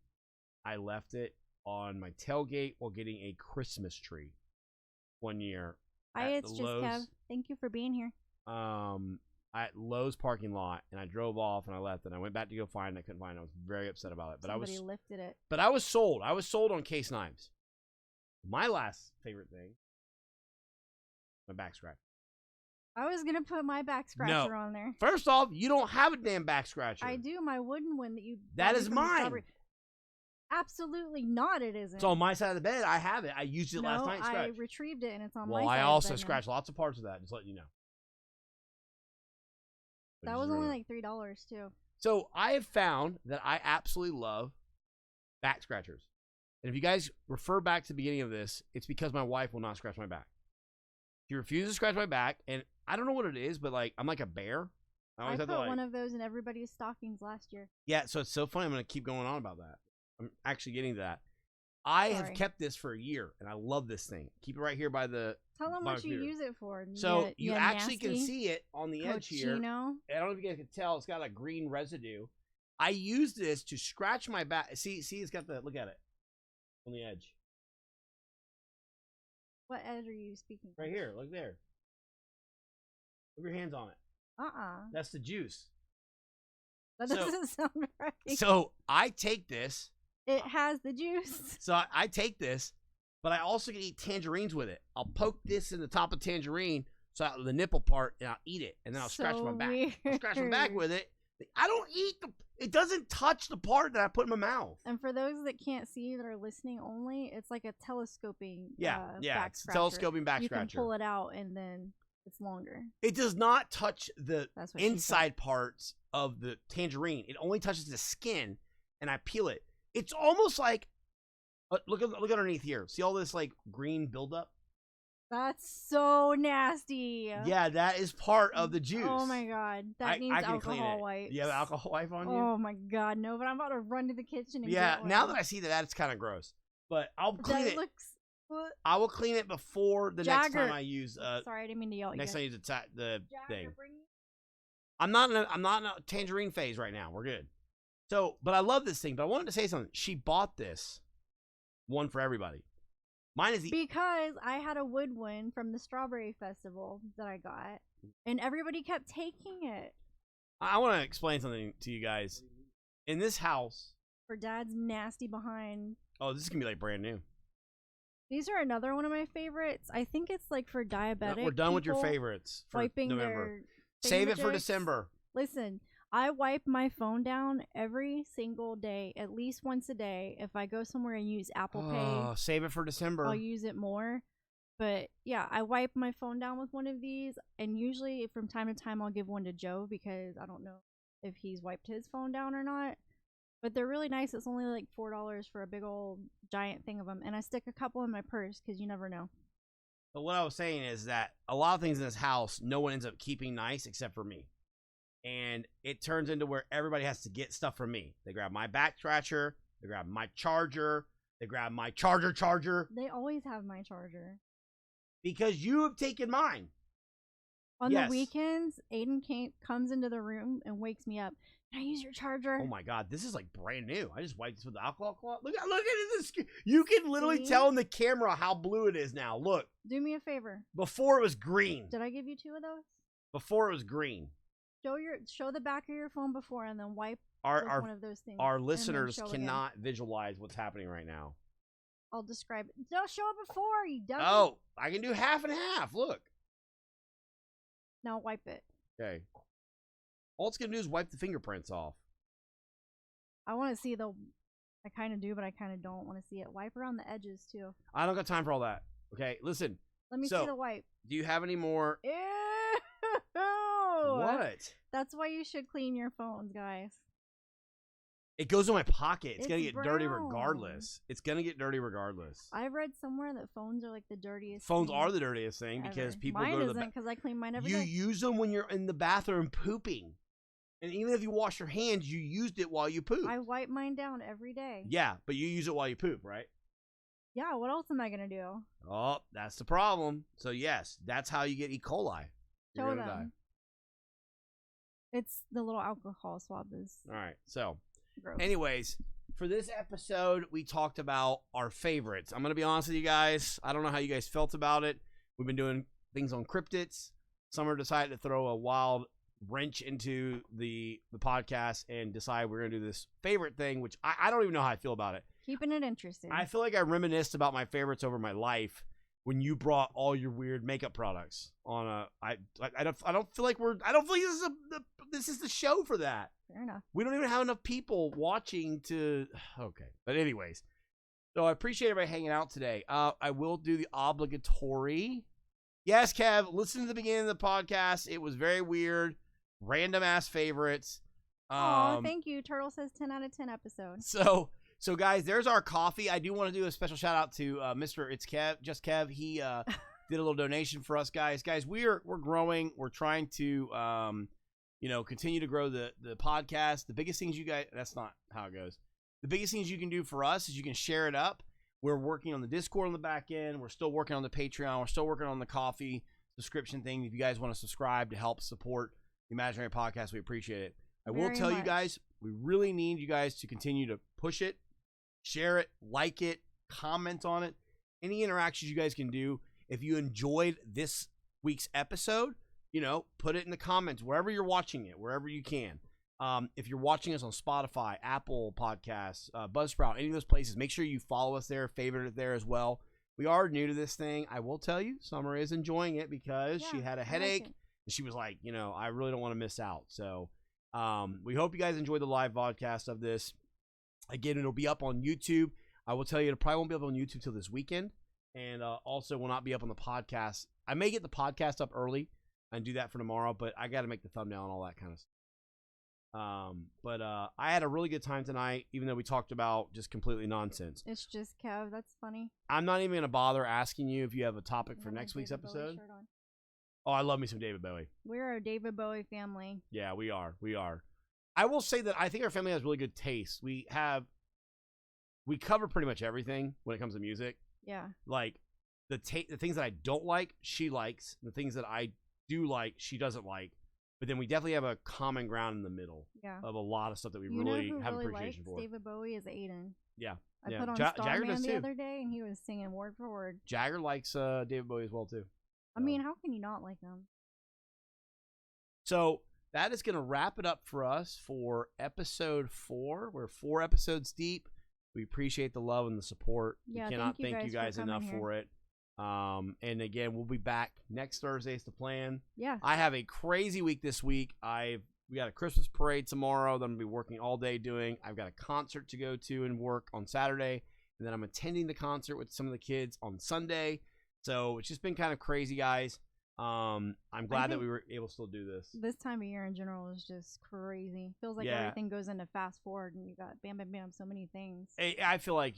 on my tailgate while getting a Christmas tree one year. Hi, it's just Kev. Thank you for being here. At Lowe's parking lot, and I drove off and I left, and I went back to go find it. I couldn't find it. I was very upset about it. But somebody lifted it. But I was sold. I was sold on case knives. My last favorite thing, my back scratch. I was gonna put my back scratcher on there. First off, you don't have a damn back scratcher. I do. My wooden one that you. That is mine. Absolutely not. It isn't. It's on my side of the bed. I have it. I used it last night. I retrieved it and it's on my side. Well, I also also scratched lots of parts of that. Just letting you know. That was only like $3 too. So I have found that I absolutely love back scratchers. And if you guys refer back to the beginning of this, it's because my wife will not scratch my back. She refuses to scratch my back, and I don't know what it is, but like I'm like a bear. I put one of those in everybody's stockings last year. Yeah, so it's so funny. I'm going to keep going on about that. I'm actually getting to that. I have kept this for a year, and I love this thing. Keep it right here by the. Tell them what you use it for. So you actually can see it on the edge here. I don't know if you guys can tell. It's got a green residue. I use this to scratch my back. See, it's got the, look at it on the edge. What edge are you speaking of? Right here. Look there. Put your hands on it. That's the juice. That doesn't sound right. So I take this. It has the juice. So I take this, but I also can eat tangerines with it. I'll poke this in the top of tangerine, so the nipple part, and I'll eat it, and then I'll scratch my back. I'll scratch my back with it. I don't eat it doesn't touch the part that I put in my mouth. And for those that can't see that are listening only, it's like a telescoping back scratcher. Telescoping back scratcher. You can pull it out and then it's longer. It does not touch the inside parts of the tangerine. It only touches the skin, and I peel it. It's almost like look underneath here. See all this like green buildup? That's so nasty. Yeah, that is part of the juice. Oh my god, that needs alcohol wipes. You have alcohol wipe on you? Oh my god, no! But I'm about to run to the kitchen and get one. Now that I see that, it's kind of gross. But I'll clean it. I will clean it before the next time I use. Sorry, I didn't mean to yell. Next time I use the thing. I'm not in a tangerine phase right now. We're good. So, but I love this thing. But I wanted to say something. She bought this one for everybody. Mine is because I had a wood one from the Strawberry Festival that I got, and everybody kept taking it. I want to explain something to you guys. In this house, for Dad's nasty behind. Oh, this is gonna be like brand new. These are another one of my favorites. I think it's like for diabetic. No, we're done with your favorites for wiping November. Save it for December. Listen, I wipe my phone down every single day, at least once a day. If I go somewhere and use Apple Pay, save it for December. I'll use it more. But yeah, I wipe my phone down with one of these, and usually from time to time I'll give one to Joe because I don't know if he's wiped his phone down or not. But they're really nice. It's only like $4 for a big old giant thing of them, and I stick a couple in my purse because you never know. But what I was saying is that a lot of things in this house, no one ends up keeping nice except for me. And it turns into where everybody has to get stuff from me. They grab my back scratcher. They grab my charger. They grab my charger. They always have my charger. Because you have taken mine. On the weekends, Aiden comes into the room and wakes me up. Can I use your charger? Oh my god, this is like brand new. I just wiped this with the alcohol cloth. Look at this. You can literally tell in the camera how blue it is now. Look. Do me a favor. Before it was green. Did I give you 2 of those? Before it was green. Show the back of your phone before and then wipe one of those things. Our listeners cannot visualize what's happening right now. I'll describe it. Don't show it before, you dummy. Oh, I can do half and half. Look. Now wipe it. Okay. All it's going to do is wipe the fingerprints off. I want to see I kind of do, but I kind of don't want to see it. Wipe around the edges, too. I don't got time for all that. Okay, listen. Let me see the wipe. Do you have any more? Ew! What? That's why you should clean your phones, guys. It goes in my pocket. It's going to get dirty regardless. It's going to get dirty regardless. I read somewhere that phones are like the dirtiest Phones are the dirtiest thing because people go to the Mine isn't because I clean mine every day. You use them when you're in the bathroom pooping. And even if you wash your hands, you used it while you poop. I wipe mine down every day. Yeah, but you use it while you poop, right? Yeah, what else am I going to do? Oh, that's the problem. So, yes, that's how you get E. coli. Show them. Die. It's the little alcohol swab is. All right, so gross. Anyways, for this episode, we talked about our favorites. I'm going to be honest with you guys. I don't know how you guys felt about it. We've been doing things on cryptids. Summer decided to throw a wild wrench into the podcast and decide we're going to do this favorite thing, which I don't even know how I feel about it. Keeping it interesting. I feel like I reminisced about my favorites over my life, when you brought all your weird makeup products on a. I don't feel like this is the show for that. Fair enough. We don't even have enough people watching to. Okay, but anyways, so I appreciate everybody hanging out today. I will do the obligatory. Yes, Kev, listen to the beginning of the podcast. It was very weird. Random ass favorites. Oh, thank you. Turtle says 10 out of 10 episodes. So guys, there's our coffee. I do want to do a special shout out to Mr. It's Kev, just Kev. He did a little donation for us guys. Guys, we're growing. We're trying to continue to grow the podcast. The biggest things you guys, that's not how it goes. The biggest things you can do for us is you can share it up. We're working on the Discord on the back end. We're still working on the Patreon. We're still working on the coffee subscription thing. If you guys want to subscribe to help support the Imaginary Podcast, we appreciate it. I will tell you guys, we really need you guys to continue to push it, share it, like it, comment on it. Any interactions you guys can do. If you enjoyed this week's episode, put it in the comments wherever you're watching it, wherever you can. If you're watching us on Spotify, Apple Podcasts, Buzzsprout, any of those places, make sure you follow us there, favorite it there as well. We are new to this thing. I will tell you, Summer is enjoying it because she had a headache and she was like, I really don't want to miss out. So we hope you guys enjoy the live podcast of this. Again, it'll be up on YouTube. I will tell you, it probably won't be up on YouTube till this weekend, and also will not be up on the podcast. I may get the podcast up early and do that for tomorrow, but I got to make the thumbnail and all that kind of stuff. But I had a really good time tonight, even though we talked about just completely nonsense. It's just Kev. That's funny. I'm not even going to bother asking you if you have a topic for next week's episode. Oh, I love me some David Bowie. We're a David Bowie family. Yeah, we are. I will say that I think our family has really good taste. We cover pretty much everything when it comes to music. Yeah. Like the things that I don't like, she likes. The things that I do like, she doesn't like. But then we definitely have a common ground in the middle of a lot of stuff that we really have appreciation for. David Bowie is Aiden. Yeah. I put on Starman the other day, and he was singing word for word. Jagger likes David Bowie as well, too. I mean, how can you not like him? So that is going to wrap it up for us for episode 4. We're 4 episodes deep. We appreciate the love and the support. Yeah, we cannot thank you guys enough for it. And again, we'll be back next Thursday is the plan. Yeah. I have a crazy week this week. We got a Christmas parade tomorrow that I'm going to be working all day doing. I've got a concert to go to and work on Saturday. And then I'm attending the concert with some of the kids on Sunday. So it's just been kind of crazy, guys. I'm glad that we were able to still do this. This time of year in general is just crazy. Feels like everything goes into fast forward and you got bam, bam, bam, so many things. I feel like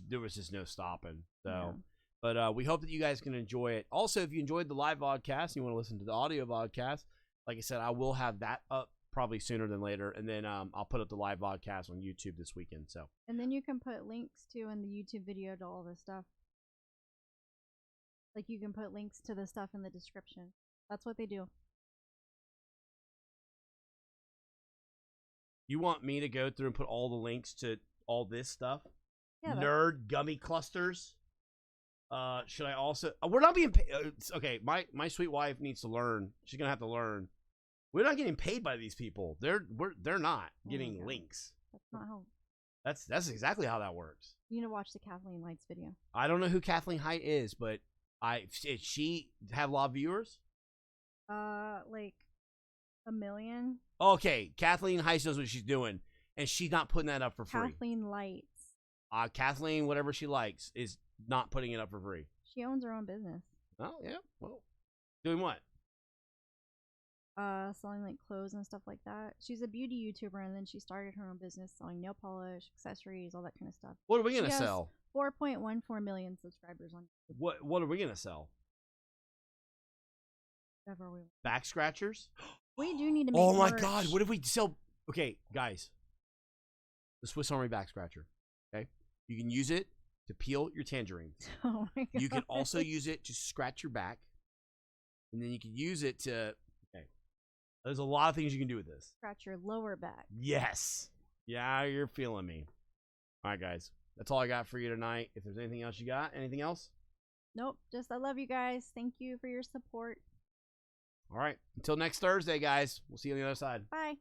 there was just no stopping. So, but we hope that you guys can enjoy it. Also, if you enjoyed the live podcast and you want to listen to the audio podcast, like I said, I will have that up probably sooner than later, and then I'll put up the live podcast on YouTube this weekend. So, and then you can put links too in the YouTube video to all this stuff. Like, you can put links to the stuff in the description. That's what they do. You want me to go through and put all the links to all this stuff? Yeah. Nerd gummy clusters. Should I also... we're not being paid. Okay, my sweet wife needs to learn. She's going to have to learn. We're not getting paid by these people. They're not getting links. That's not how... That's exactly how that works. You need to watch the Kathleen Lights video. I don't know who Kathleen Height is, but... Did she have a lot of viewers? Like 1 million. Okay, Kathleen Heiss knows what she's doing, and she's not putting that up for free. Kathleen Lights. Kathleen, whatever she likes, is not putting it up for free. She owns her own business. Oh yeah, well, doing what? Selling like clothes and stuff like that. She's a beauty YouTuber, and then she started her own business selling nail polish, accessories, all that kind of stuff. What are we gonna sell? 4.14 million subscribers on YouTube. What are we gonna sell? Whatever we want. Back scratchers? We do need to make Oh my merch. god, what if we sell... Okay, guys. The Swiss Army back scratcher. Okay? You can use it to peel your tangerines. Oh my god. You can also use it to scratch your back. And then you can use it to... Okay. There's a lot of things you can do with this. Scratch your lower back. Yes. Yeah, you're feeling me. All right, guys. That's all I got for you tonight. If there's anything else you got, anything else? Nope. Just I love you guys. Thank you for your support. All right. Until next Thursday, guys. We'll see you on the other side. Bye.